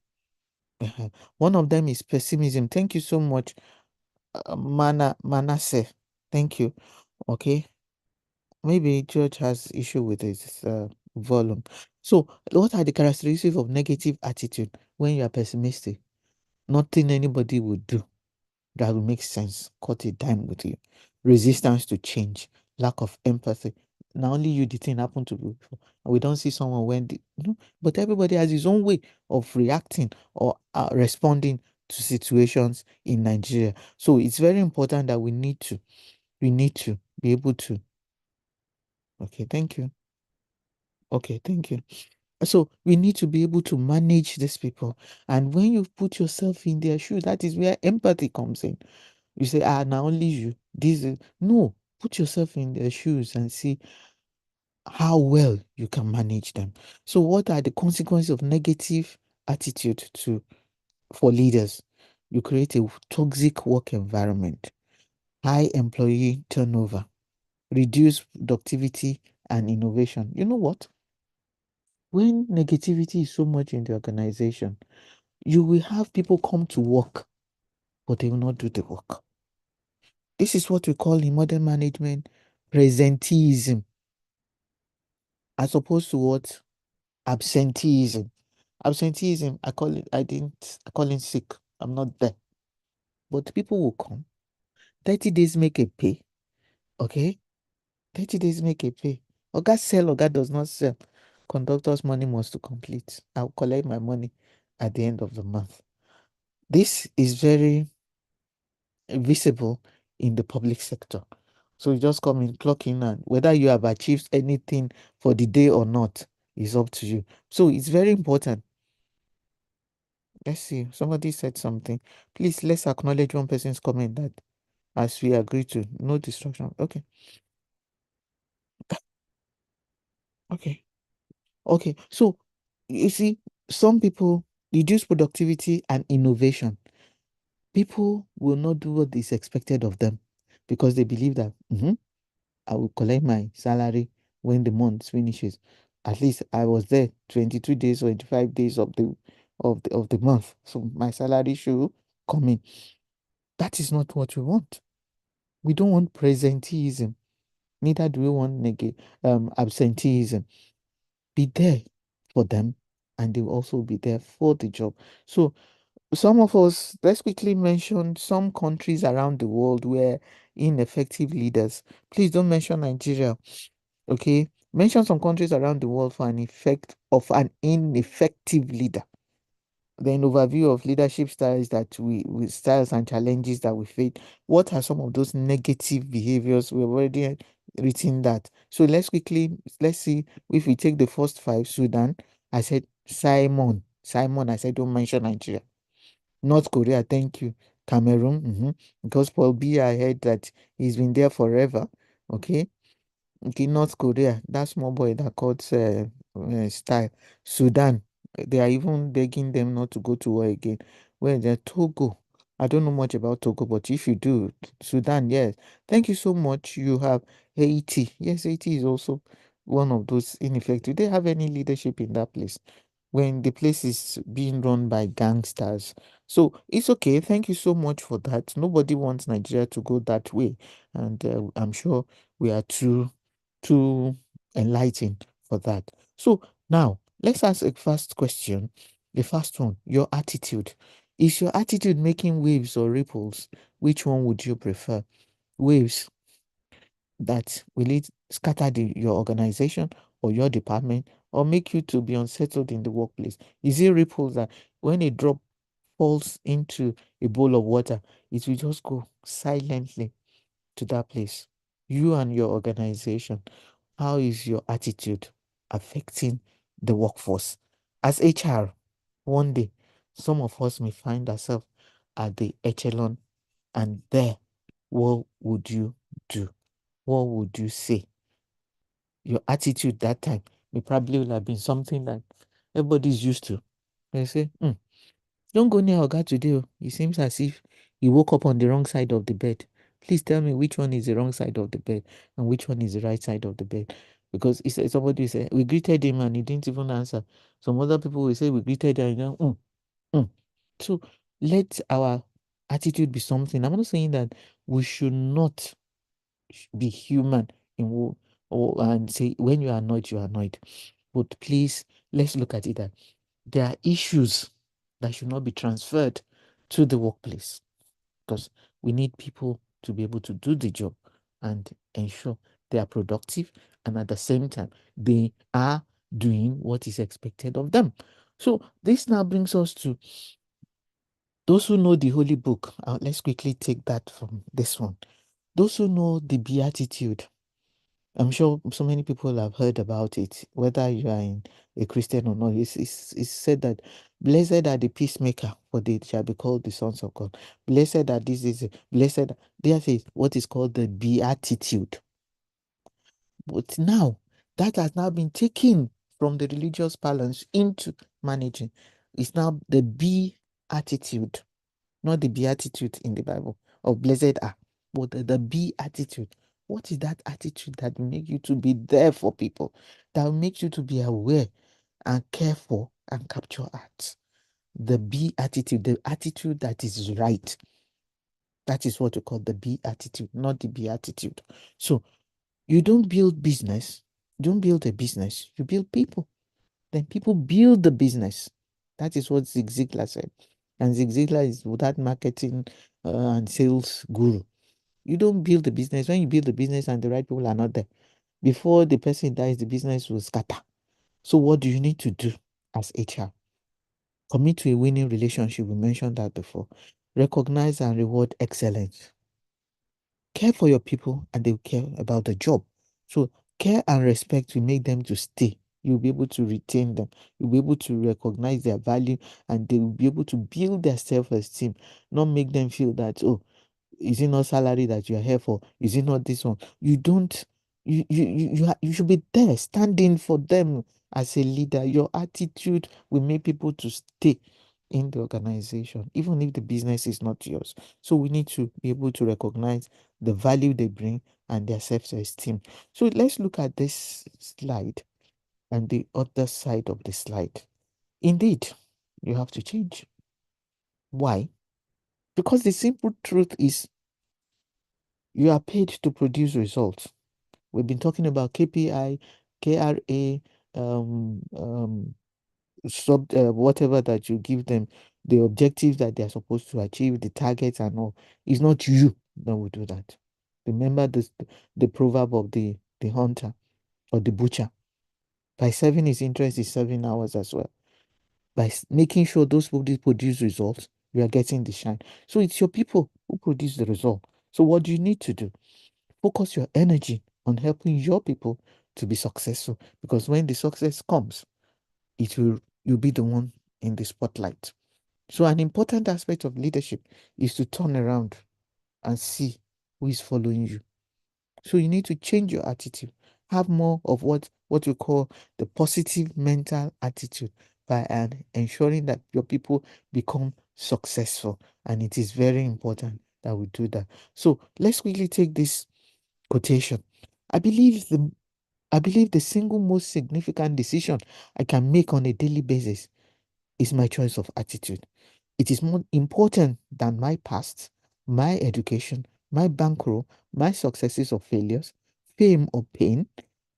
One of them is pessimism. Thank you so much, Manasseh. Thank you. Okay. Maybe George has issue with his volume. So, what are the characteristics of negative attitude when you are pessimistic? Nothing anybody would do that will make sense. Cut a dime with you. Resistance to change, lack of empathy. Not only you, the thing happened to you, and we don't see someone but everybody has his own way of reacting or responding to situations in Nigeria. So it's very important that we need to be able to. Okay, thank you. Okay, thank you. So we need to be able to manage these people. And when you put yourself in their shoes, that is where empathy comes in. You say, now only you. No, put yourself in their shoes and see how well you can manage them. So what are the consequences of negative attitude for leaders? You create a toxic work environment, high employee turnover, reduced productivity and innovation. You know what? When negativity is so much in the organization, you will have people come to work, but they will not do the work. This is what we call in modern management presenteeism, as opposed to what? Absenteeism. Absenteeism, I call it sick. I'm not there. But people will come. 30 days make a pay. Okay? 30 days make a pay. Oga sell, Oga does not sell. Conductor's money must to complete. I'll collect my money at the end of the month. This is very visible in the public sector. So you just come in, clock in, and whether you have achieved anything for the day or not is up to you. So it's very important. Let's see. Somebody said something. Please, let's acknowledge one person's comment that as we agree to, no distraction. Okay. Okay. Okay. So you see, some people reduce productivity and innovation. People will not do what is expected of them because they believe that I will collect my salary when the month finishes. At least I was there 22 days or 25 days of the month. So my salary should come in. That is not what we want. We don't want presenteeism. Neither do we want absenteeism. Be there for them, and they will also be there for the job. So some of us, let's quickly mention some countries around the world where ineffective leaders. Please don't mention Nigeria, okay? Mention some countries around the world for an effect of an ineffective leader. Then overview of leadership styles that we styles and challenges that we face. What are some of those negative behaviors? We've already written that. So let's see if we take the first five. Sudan, I said Simon. Simon, I said don't mention Nigeria. North Korea, thank you. Cameroon, because Paul B, I heard that he's been there forever. Okay. Okay, North Korea, that small boy that caught style. Sudan, they are even begging them not to go to war again. Well, they're Togo. I don't know much about Togo, but if you do, Sudan, yes. Thank you so much. You have Haiti. Yes, Haiti is also one of those ineffective. Do they have any leadership in that place when the place is being run by gangsters? So it's okay. Thank you so much for that. Nobody wants Nigeria to go that way. And I'm sure we are too enlightened for that. So now let's ask a first question. The first one, your attitude. Is your attitude making waves or ripples? Which one would you prefer? Waves that will it scatter your organization or your department or make you to be unsettled in the workplace? Is it ripples that when a drop falls into a bowl of water, it will just go silently to that place? You and your organization, how is your attitude affecting the workforce? As HR, one day, some of us may find ourselves at the echelon, and there, what would you do? What would you say? Your attitude that time may probably will have been something that everybody's used to. They say, don't go near Oga today. Oh. It seems as if he woke up on the wrong side of the bed. Please tell me which one is the wrong side of the bed and which one is the right side of the bed. Because he said, somebody said, we greeted him and he didn't even answer. Some other people will say, we greeted him and you know, So let our attitude be something. I'm not saying that we should not be human in and say, when you are annoyed, you are annoyed. But please, let's look at it that there are issues that should not be transferred to the workplace because we need people to be able to do the job and ensure they are productive and at the same time they are doing what is expected of them. So this now brings us to those who know the holy book. Let's quickly take that from this one. Those who know the beatitude. I'm sure so many people have heard about it, whether you are a Christian or not. It's said that blessed are the peacemaker, for they shall be called the sons of God. Blessed are this is blessed. There is what is called the beatitude. But now that has now been taken from the religious balance into managing. It's now the beatitude, not the beatitude in the Bible of blessed are, but the beatitude. What is that attitude that will make you to be there for people, that will make you to be aware and care for and capture hearts? The beatitude, the attitude that is right. That is what we call the beatitude, not the beatitude. So you don't build business, you don't build a business, you build people. Then people build the business. That is what Zig Ziglar said. And Zig Ziglar is that marketing and sales guru. You don't build the business. When you build the business and the right people are not there, before the person dies, the business will scatter. So what do you need to do as HR? Commit to a winning relationship. We mentioned that before. Recognize and reward excellence. Care for your people and they will care about the job. So care and respect will make them to stay. You'll be able to retain them. You'll be able to recognize their value and they will be able to build their self-esteem, not make them feel that, oh, is it not salary that you are here for? Is it not this one? You don't, you should be there standing for them as a leader. Your attitude will make people to stay in the organization, even if the business is not yours. So we need to be able to recognize the value they bring and their self-esteem. So let's look at this slide and the other side of the slide. Indeed, you have to change. Why? Because the simple truth is you are paid to produce results. We've been talking about KPI, KRA, whatever that you give them. the objectives that they are supposed to achieve, the targets and all. It's not you that will do that. Remember this, the proverb of the hunter or the butcher. By serving his interest, is serving ours as well. By making sure those people produce results, we are getting the shine. So it's your people who produce the result. So what do you need to do? Focus your energy on helping your people to be successful, because when the success comes, you'll be the one in the spotlight. So an important aspect of leadership is to turn around and see who is following you. So you need to change your attitude. Have more of what we call the positive mental attitude by ensuring that your people become successful. And it is very important that we do that. So let's quickly take this quotation. I believe the single most significant decision I can make on a daily basis is my choice of attitude. It is more important than my past, my education, my bankroll, my successes or failures, fame or pain,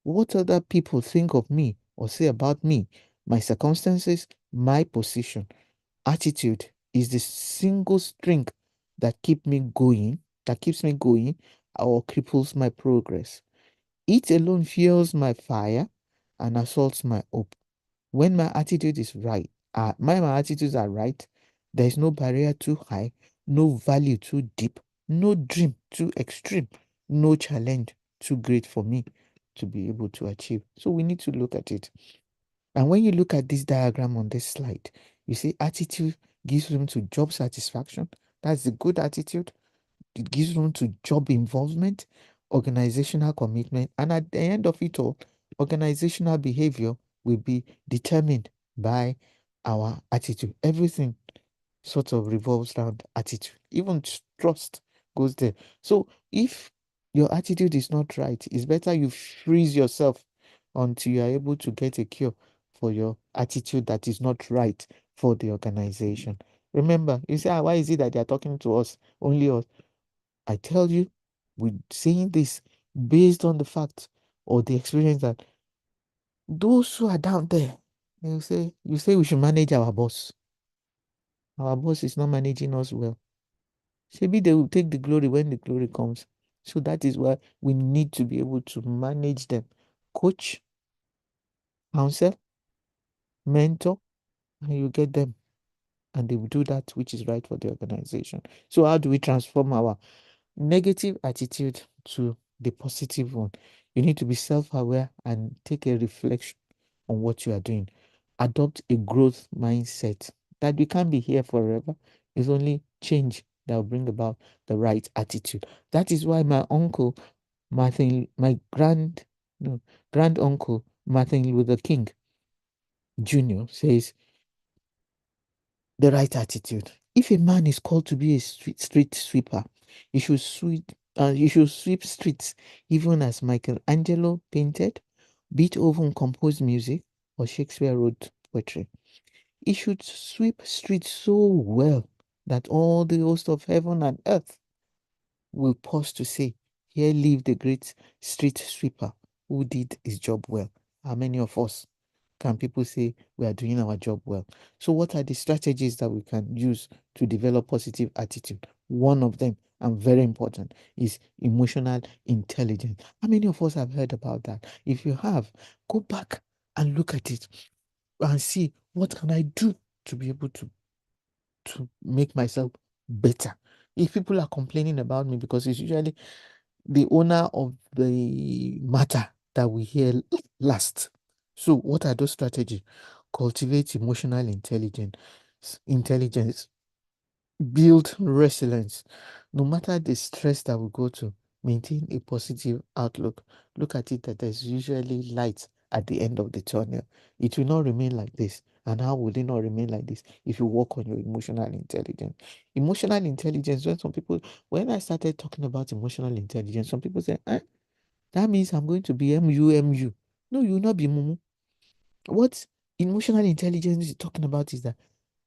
what other people think of me or say about me, my circumstances, my position. Attitude is the single string that keeps me going or cripples my progress. It alone fuels my fire and assaults my hope. When my attitude is right, my attitudes are right, there is no barrier too high, no value too deep, no dream too extreme, no challenge too great for me to be able to achieve. So we need to look at it. And when you look at this diagram on this slide, you see attitude gives room to job satisfaction. That's the good attitude. It gives room to job involvement, organizational commitment, and at the end of it all, organizational behavior will be determined by our attitude. Everything sort of revolves around attitude. Even trust goes there. So if your attitude is not right, it's better you freeze yourself until you are able to get a cure for your attitude that is not right for the organization. Remember, you say, why is it that they are talking to us, only us? I tell you, we're saying this based on the fact or the experience that those who are down there, you say we should manage our boss. Our boss is not managing us well. Maybe they will take the glory when the glory comes. So that is why we need to be able to manage them. Coach, counsel, mentor, and you get them. And they will do that which is right for the organization. So how do we transform our negative attitude to the positive one? You need to be self-aware and take a reflection on what you are doing. Adopt a growth mindset that we can't be here forever. It's only change that will bring about the right attitude. That is why my uncle, my grand uncle, Martin Luther King Jr. says the right attitude. If a man is called to be a street sweeper, he should sweep streets, even as Michelangelo painted, Beethoven composed music, or Shakespeare wrote poetry. He should sweep streets so well that all the host of heaven and earth will pause to say, here live the great street sweeper who did his job well. How many of us can people say we are doing our job well? So what are the strategies that we can use to develop positive attitude? One of them, and very important, is emotional intelligence. How many of us have heard about that? If you have, go back and look at it and see what can I do to be able to make myself better. If people are complaining about me, because it's usually the owner of the matter that we hear last. So what are those strategies? Cultivate emotional intelligence, build resilience. No matter the stress that we go to, maintain a positive outlook. Look at it that there's usually light at the end of the tunnel. It will not remain like this. And how will it not remain like this if you work on your emotional intelligence? Emotional intelligence, when I started talking about emotional intelligence, some people say, that means I'm going to be MU. No, you will not be Mumu. What emotional intelligence is talking about is that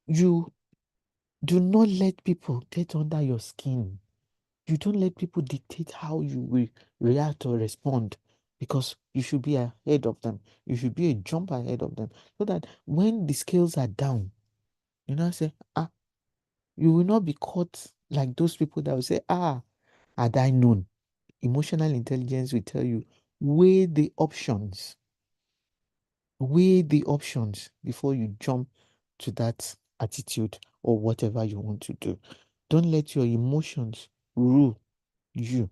you do not let people get under your skin. You don't let people dictate how you will react or respond, because you should be ahead of them. You should be a jump ahead of them, so that when the scales are down, You know, I say, you will not be caught like those people that will say, had I known. Emotional intelligence will tell you, weigh the options. Weigh the options before you jump to that attitude or whatever you want to do. Don't let your emotions rule you,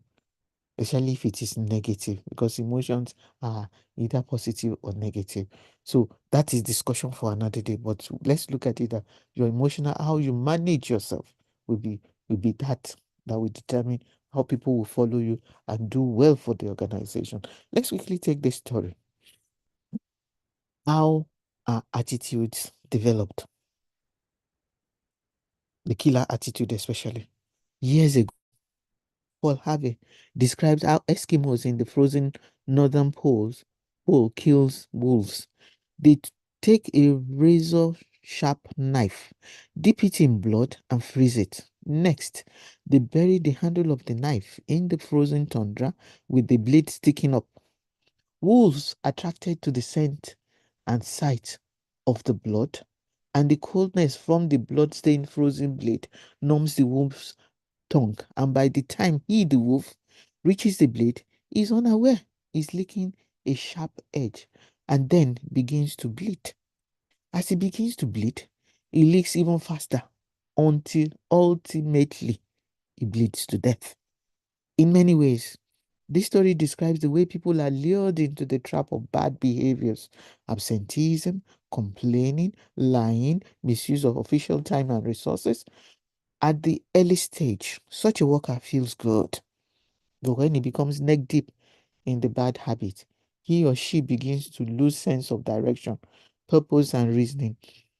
especially if it is negative, because emotions are either positive or negative. So that is discussion for another day. But let's look at it that your emotional, how you manage yourself will be that will determine how people will follow you and do well for the organization. Let's quickly take this story. How are attitudes developed? The killer attitude, especially. Years ago, Paul Harvey describes how Eskimos in the frozen northern pole kills wolves. They take a razor sharp knife, dip it in blood, and freeze it. Next, they bury the handle of the knife in the frozen tundra with the blade sticking up. Wolves, attracted to the scent and sight of the blood, and the coldness from the blood-stained frozen blade numbs the wolf's tongue, and by the time the wolf, reaches the blade, he is unaware he's licking a sharp edge and then begins to bleed. As he begins to bleed, he licks even faster until ultimately he bleeds to death. In many ways, this story describes the way people are lured into the trap of bad behaviors: absenteeism, complaining, lying, misuse of official time and resources. At the early stage, such a worker feels good, but when he becomes neck deep in the bad habit, he or she begins to lose sense of direction, purpose, and reasoning.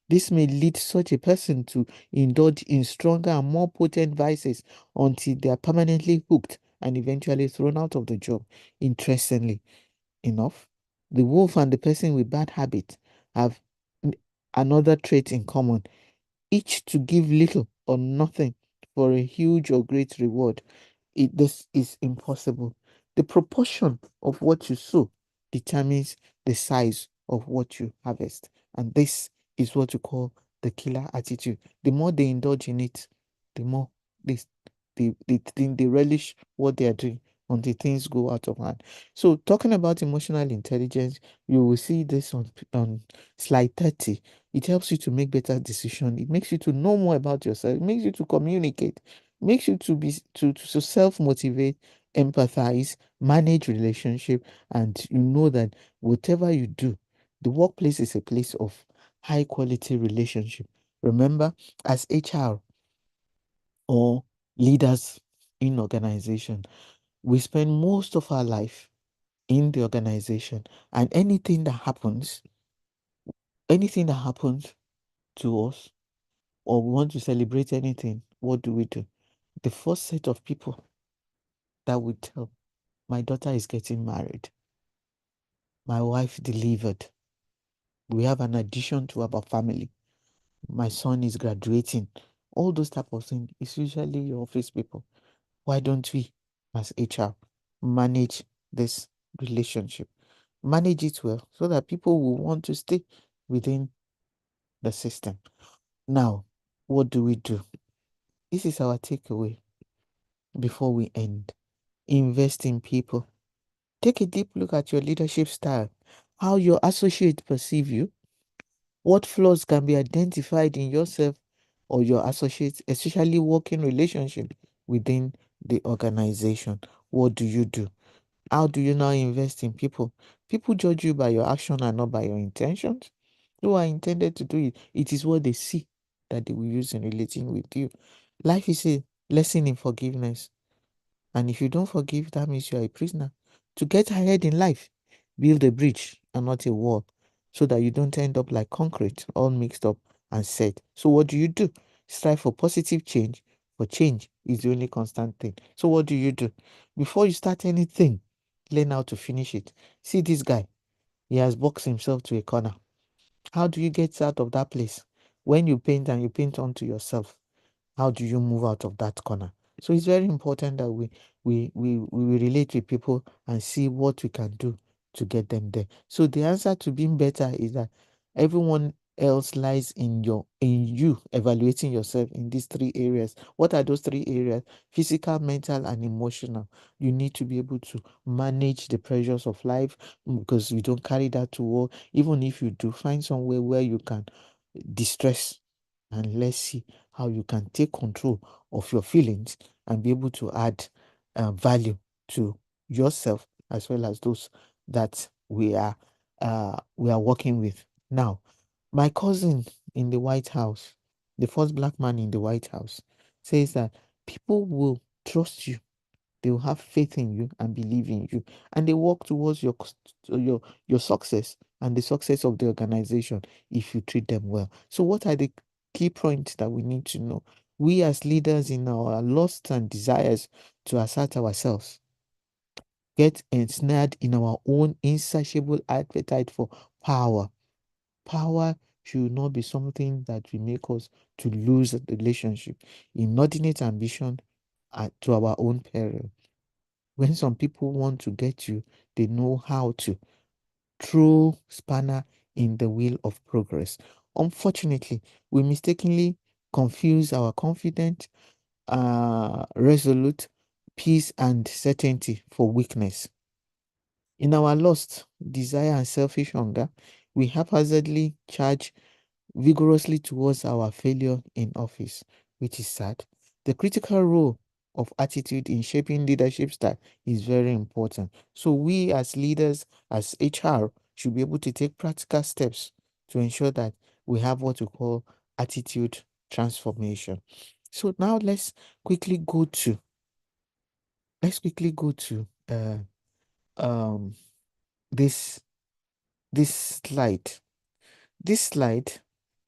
This may lead such a person to indulge in stronger and more potent vices until they are permanently hooked and eventually thrown out of the job. Interestingly enough, the wolf and the person with bad habits have another trait in common: each to give little or nothing for a huge or great reward. This is impossible. The proportion of what you sow determines the size of what you harvest. And this is what you call the killer attitude. The more they indulge in it, the more they relish what they are doing until things go out of hand. So talking about emotional intelligence, you will see this on slide 30. It helps you to make better decisions. It makes you to know more about yourself. It makes you to communicate. Makes you to be to self-motivate, empathize, manage relationship, and you know that whatever you do, the workplace is a place of high quality relationship. Remember, as HR or leaders in organization, we spend most of our life in the organization, and anything that happens to us, or we want to celebrate anything, what do? The first set of people that would tell, my daughter is getting married, my wife delivered, we have an addition to our family, my son is graduating, all those type of things, it's usually your office people. Why don't we, as HR, manage this relationship? Manage it well so that people will want to stay within the system. Now, what do? This is our takeaway before we end. Invest in people. Take a deep look at your leadership style, how your associates perceive you, what flaws can be identified in yourself or your associates, especially working relationship within the organization. What do? How do you now invest in people? People judge you by your action and not by your intentions. Who are intended to do it? It is what they see that they will use in relating with you. Life is a lesson in forgiveness. And if you don't forgive, that means you are a prisoner. To get ahead in life, build a bridge and not a wall so that you don't end up like concrete, all mixed up and set. So what do? Strive for positive change, for change is the only constant thing. So what do? Before you start anything, learn how to finish it. See this guy, he has boxed himself to a corner. How do you get out of that place? When you paint and you paint onto yourself, how do you move out of that corner? So it's very important that we relate with people and see what we can do to get them there. So the answer to being better is that everyone else lies in you evaluating yourself in these 3 areas. What are those 3 areas? Physical, mental, and emotional. You need to be able to manage the pressures of life, because you don't carry that to work. Even if you do, find somewhere where you can distress, and let's see how you can take control of your feelings and be able to add value to yourself as well as those that we are working with. Now, my cousin in the White House, the first black man in the White House, says that people will trust you, they will have faith in you and believe in you, and they work towards your success and the success of the organization if you treat them well. So, what are the key points that we need to know? We as leaders, in our lust and desires to assert ourselves, get ensnared in our own insatiable appetite for power. Power should not be something that will make us to lose the relationship. Inordinate ambition to our own peril. When some people want to get you, they know how to throw spanner in the wheel of progress. Unfortunately, we mistakenly confuse our confident, resolute peace and certainty for weakness. In our lust, desire, and selfish hunger, we haphazardly charge vigorously towards our failure in office, which is sad. The critical role of attitude in shaping leadership style is very important. So we as leaders, as HR, should be able to take practical steps to ensure that we have what we call attitude transformation. So now quickly go to um this slide. This slide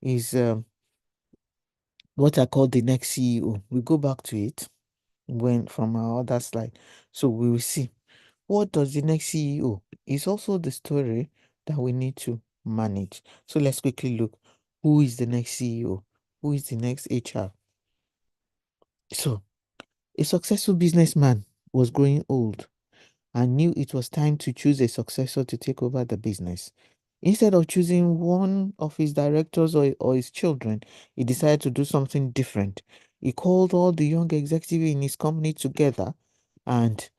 is what I call the next CEO. We go back to it when from our other slide. So we will see what does the next CEO is also the story that we need to manage. So let's quickly look. Who is the next CEO? Who is the next HR? So a successful businessman was growing old and knew it was time to choose a successor to take over the business. Instead of choosing one of his directors or his children, he decided to do something different. He called all the young executives in his company together and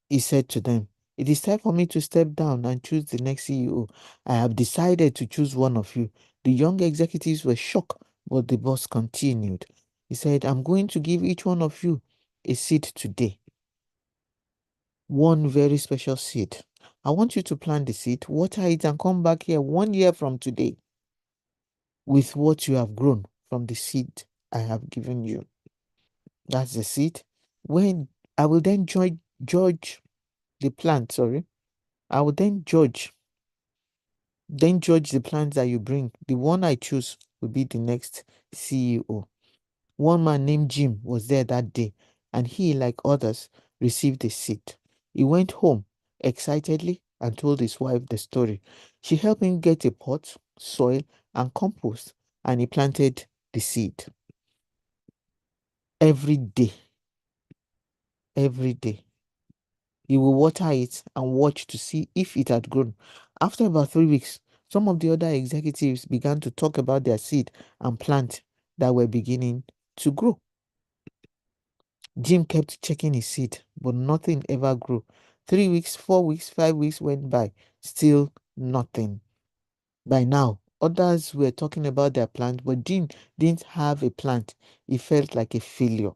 he said to them, "It is time for me to step down and choose the next CEO. I have decided to choose one of you." The young executives were shocked, but the boss continued. He said, "I'm going to give each one of you a seed today. One very special seed. I want you to plant the seed, water it, and come back here 1 year from today with what you have grown from the seed I have given you." That's the seed. When I will then judge the plant, sorry. I will then judge the plants that you bring. The one I choose will be the next CEO. One man named Jim was there that day, and he, like others, received a seed. He went home excitedly and told his wife the story. She helped him get a pot, soil, and compost, and he planted the seed. Every day, he will water it and watch to see if it had grown. After about 3 weeks, some of the other executives began to talk about their seed and plant that were beginning to grow. Jim kept checking his seed, but nothing ever grew. 3 weeks, 4 weeks, 5 weeks went by, still nothing. By now, others were talking about their plant, but Jim didn't have a plant. He felt like a failure.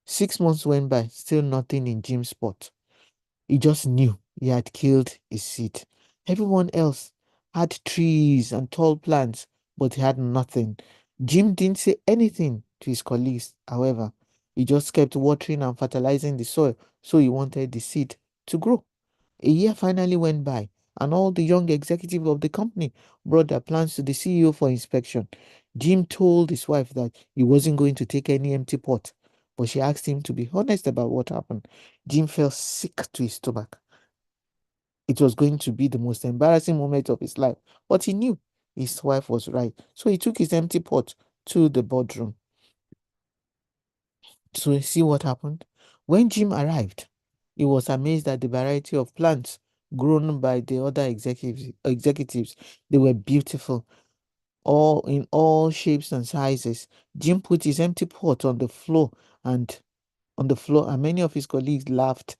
6 months went by, still nothing in Jim's pot. He just knew he had killed his seed. Everyone else had trees and tall plants, but he had nothing. Jim didn't say anything to his colleagues, however. He just kept watering and fertilizing the soil, so he wanted the seed to grow. A year finally went by, and all the young executives of the company brought their plans to the CEO for inspection. Jim told his wife that he wasn't going to take any empty pot, but she asked him to be honest about what happened. Jim felt sick to his stomach. It was going to be the most embarrassing moment of his life, but he knew his wife was right. So he took his empty pot to the boardroom. So see what happened? When Jim arrived, he was amazed at the variety of plants grown by the other executives. They were beautiful. all in all shapes and sizes. Jim put his empty pot on the floor, and many of his colleagues laughed.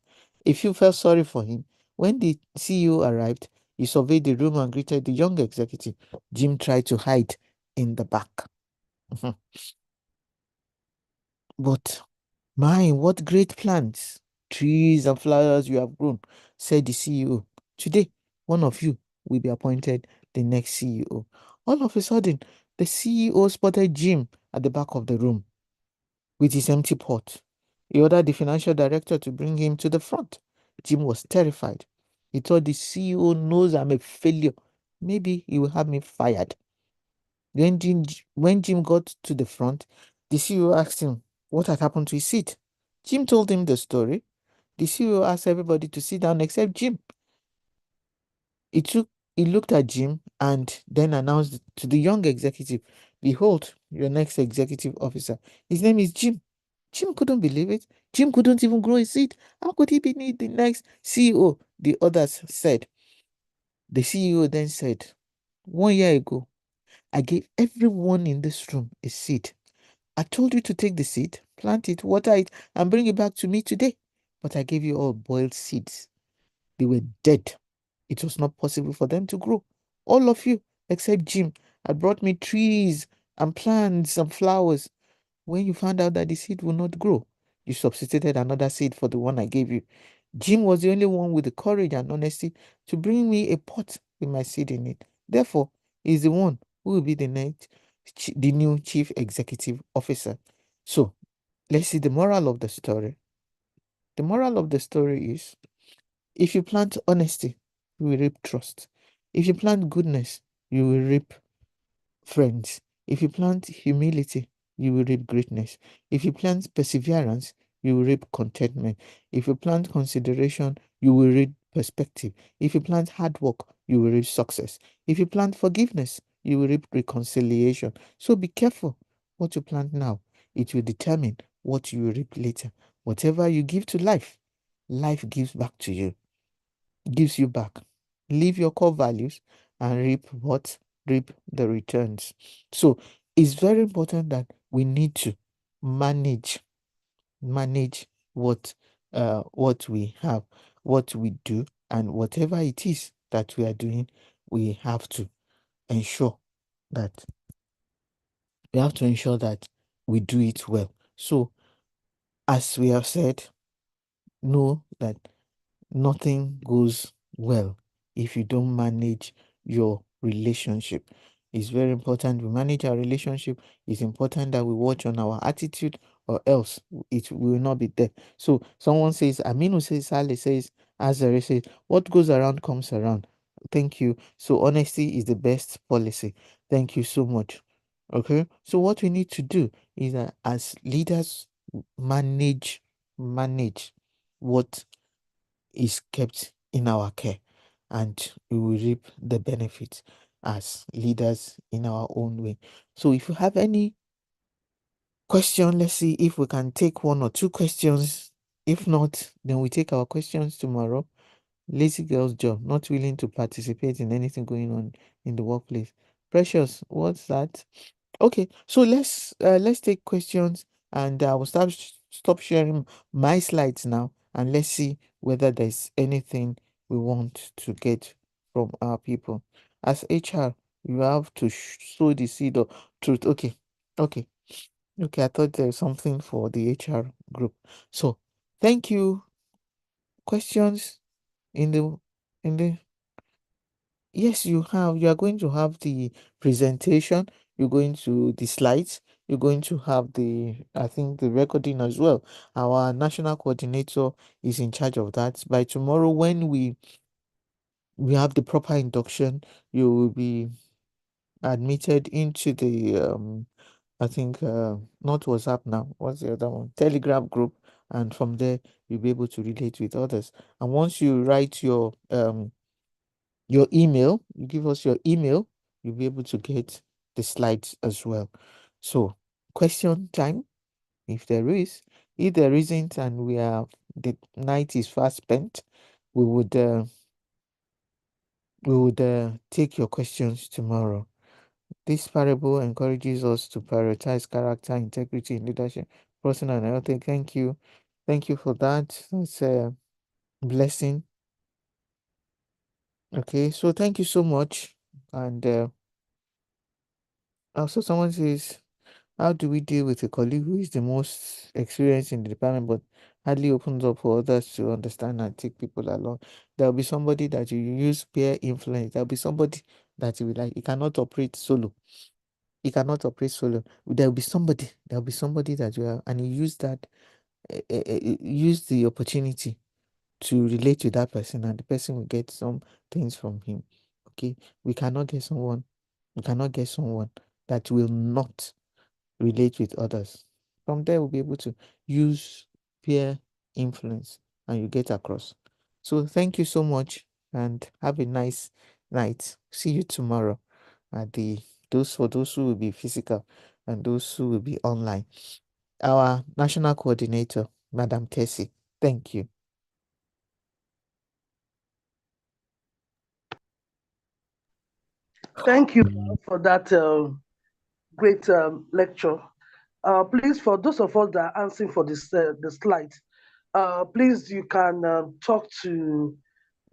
A few felt sorry for him. When the CEO arrived, he surveyed the room and greeted the young executive. Jim tried to hide in the back. But my, what great plants, trees and flowers you have grown, said the CEO. Today, one of you will be appointed the next CEO. All of a sudden, the CEO spotted Jim at the back of the room with his empty pot. He ordered the financial director to bring him to the front. Jim was terrified. He thought the CEO knows I'm a failure. Maybe he will have me fired. When Jim got to the front, the CEO asked him what had happened to his seat. Jim told him the story. The CEO asked everybody to sit down except Jim. He looked at Jim and then announced to the young executive, "Behold, your next executive officer. His name is Jim." Jim couldn't believe it. Jim couldn't even grow a seat. How could he be the next CEO? The others said. The CEO then said, 1 year ago, I gave everyone in this room a seed. I told you to take the seed, plant it, water it, and bring it back to me today. But I gave you all boiled seeds. They were dead. It was not possible for them to grow. All of you, except Jim, had brought me trees and plants and flowers. When you found out that the seed will not grow, you substituted another seed for the one I gave you. Jim was the only one with the courage and honesty to bring me a pot with my seed in it. Therefore, he is the one who will be the new chief executive officer. So, let's see the moral of the story. The moral of the story is, if you plant honesty, you will reap trust. If you plant goodness, you will reap friends. If you plant humility, you will reap greatness. If you plant perseverance, you will reap contentment. If you plant consideration, you will reap perspective. If you plant hard work, you will reap success. If you plant forgiveness, you will reap reconciliation. So be careful what you plant now. It will determine what you will reap later. Whatever you give to life, life gives back to you, gives you back. Live your core values and reap what? Reap the returns. So it's very important that we need to manage what we have, what we do, and whatever it is that we are doing, we have to ensure that we do it well. So as we have said, know that nothing goes well if you don't manage your relationship. It's very important we manage our relationship. It's important that we watch on our attitude, or else it will not be there. So someone says, Aminu says, Sally says, Azare says, what goes around comes around. Thank you. So honesty is the best policy. Thank you so much. Okay. So what we need to do is that as leaders, manage what is kept in our care, and we will reap the benefits as leaders in our own way. So if you have any question, let's see if we can take one or two questions. If not, then we take our questions tomorrow. Lazy girl's job, not willing to participate in anything going on in the workplace. Precious, what's that? Okay, so let's take questions, and I will stop sharing my slides now, and let's see whether there's anything we want to get from our people. As HR, you have to sow the seed of truth. Okay. I thought there's something for the HR group. So thank you. Questions in the yes, you are going to have the presentation, you're going to the slides, you're going to have I think the recording as well. Our national coordinator is in charge of that. By tomorrow, when we have the proper induction, you will be admitted into the I think not WhatsApp now. What's the other one? Telegram group, and from there you'll be able to relate with others. And once you write your email, you give us your email, you'll be able to get the slides as well. So question time, if there is. If there isn't, and the night is fast spent, we would take your questions tomorrow. This parable encourages us to prioritize character, integrity, leadership, personal and everything. Thank you. Thank you for that. It's a blessing. Okay, so thank you so much. And also someone says, how do we deal with a colleague who is the most experienced in the department but hardly opens up for others to understand and take people along? There'll be somebody that you use peer influence. There'll be somebody that you will like. You cannot operate solo. You cannot operate solo. There'll be somebody. There'll be somebody that you have, and you use that. Use the opportunity to relate to that person, and the person will get some things from him. Okay, we cannot get someone. We cannot get someone that will not relate with others. From there, we'll be able to use peer influence and you get across. So thank you so much and have a nice night. See you tomorrow at the those who will be physical and those who will be online. Our national coordinator, Madam Tessie. Thank you. Thank you for that great lecture. Please, for those of us that are answering for this the slides, please you can talk to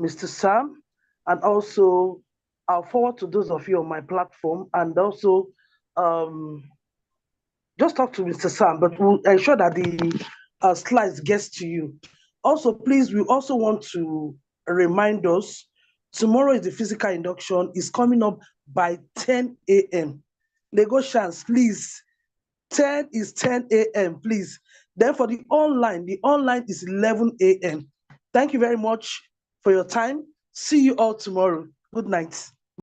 Mr. Sam, and also I'll forward to those of you on my platform, and also just talk to Mr. Sam, but we'll ensure that the slides gets to you. Also, please, we also want to remind us, tomorrow is the physical induction, is coming up by 10 a.m. Lagosians, please, 10 is 10 a.m., please. Then for the online is 11 a.m. Thank you very much for your time. See you all tomorrow. Good night.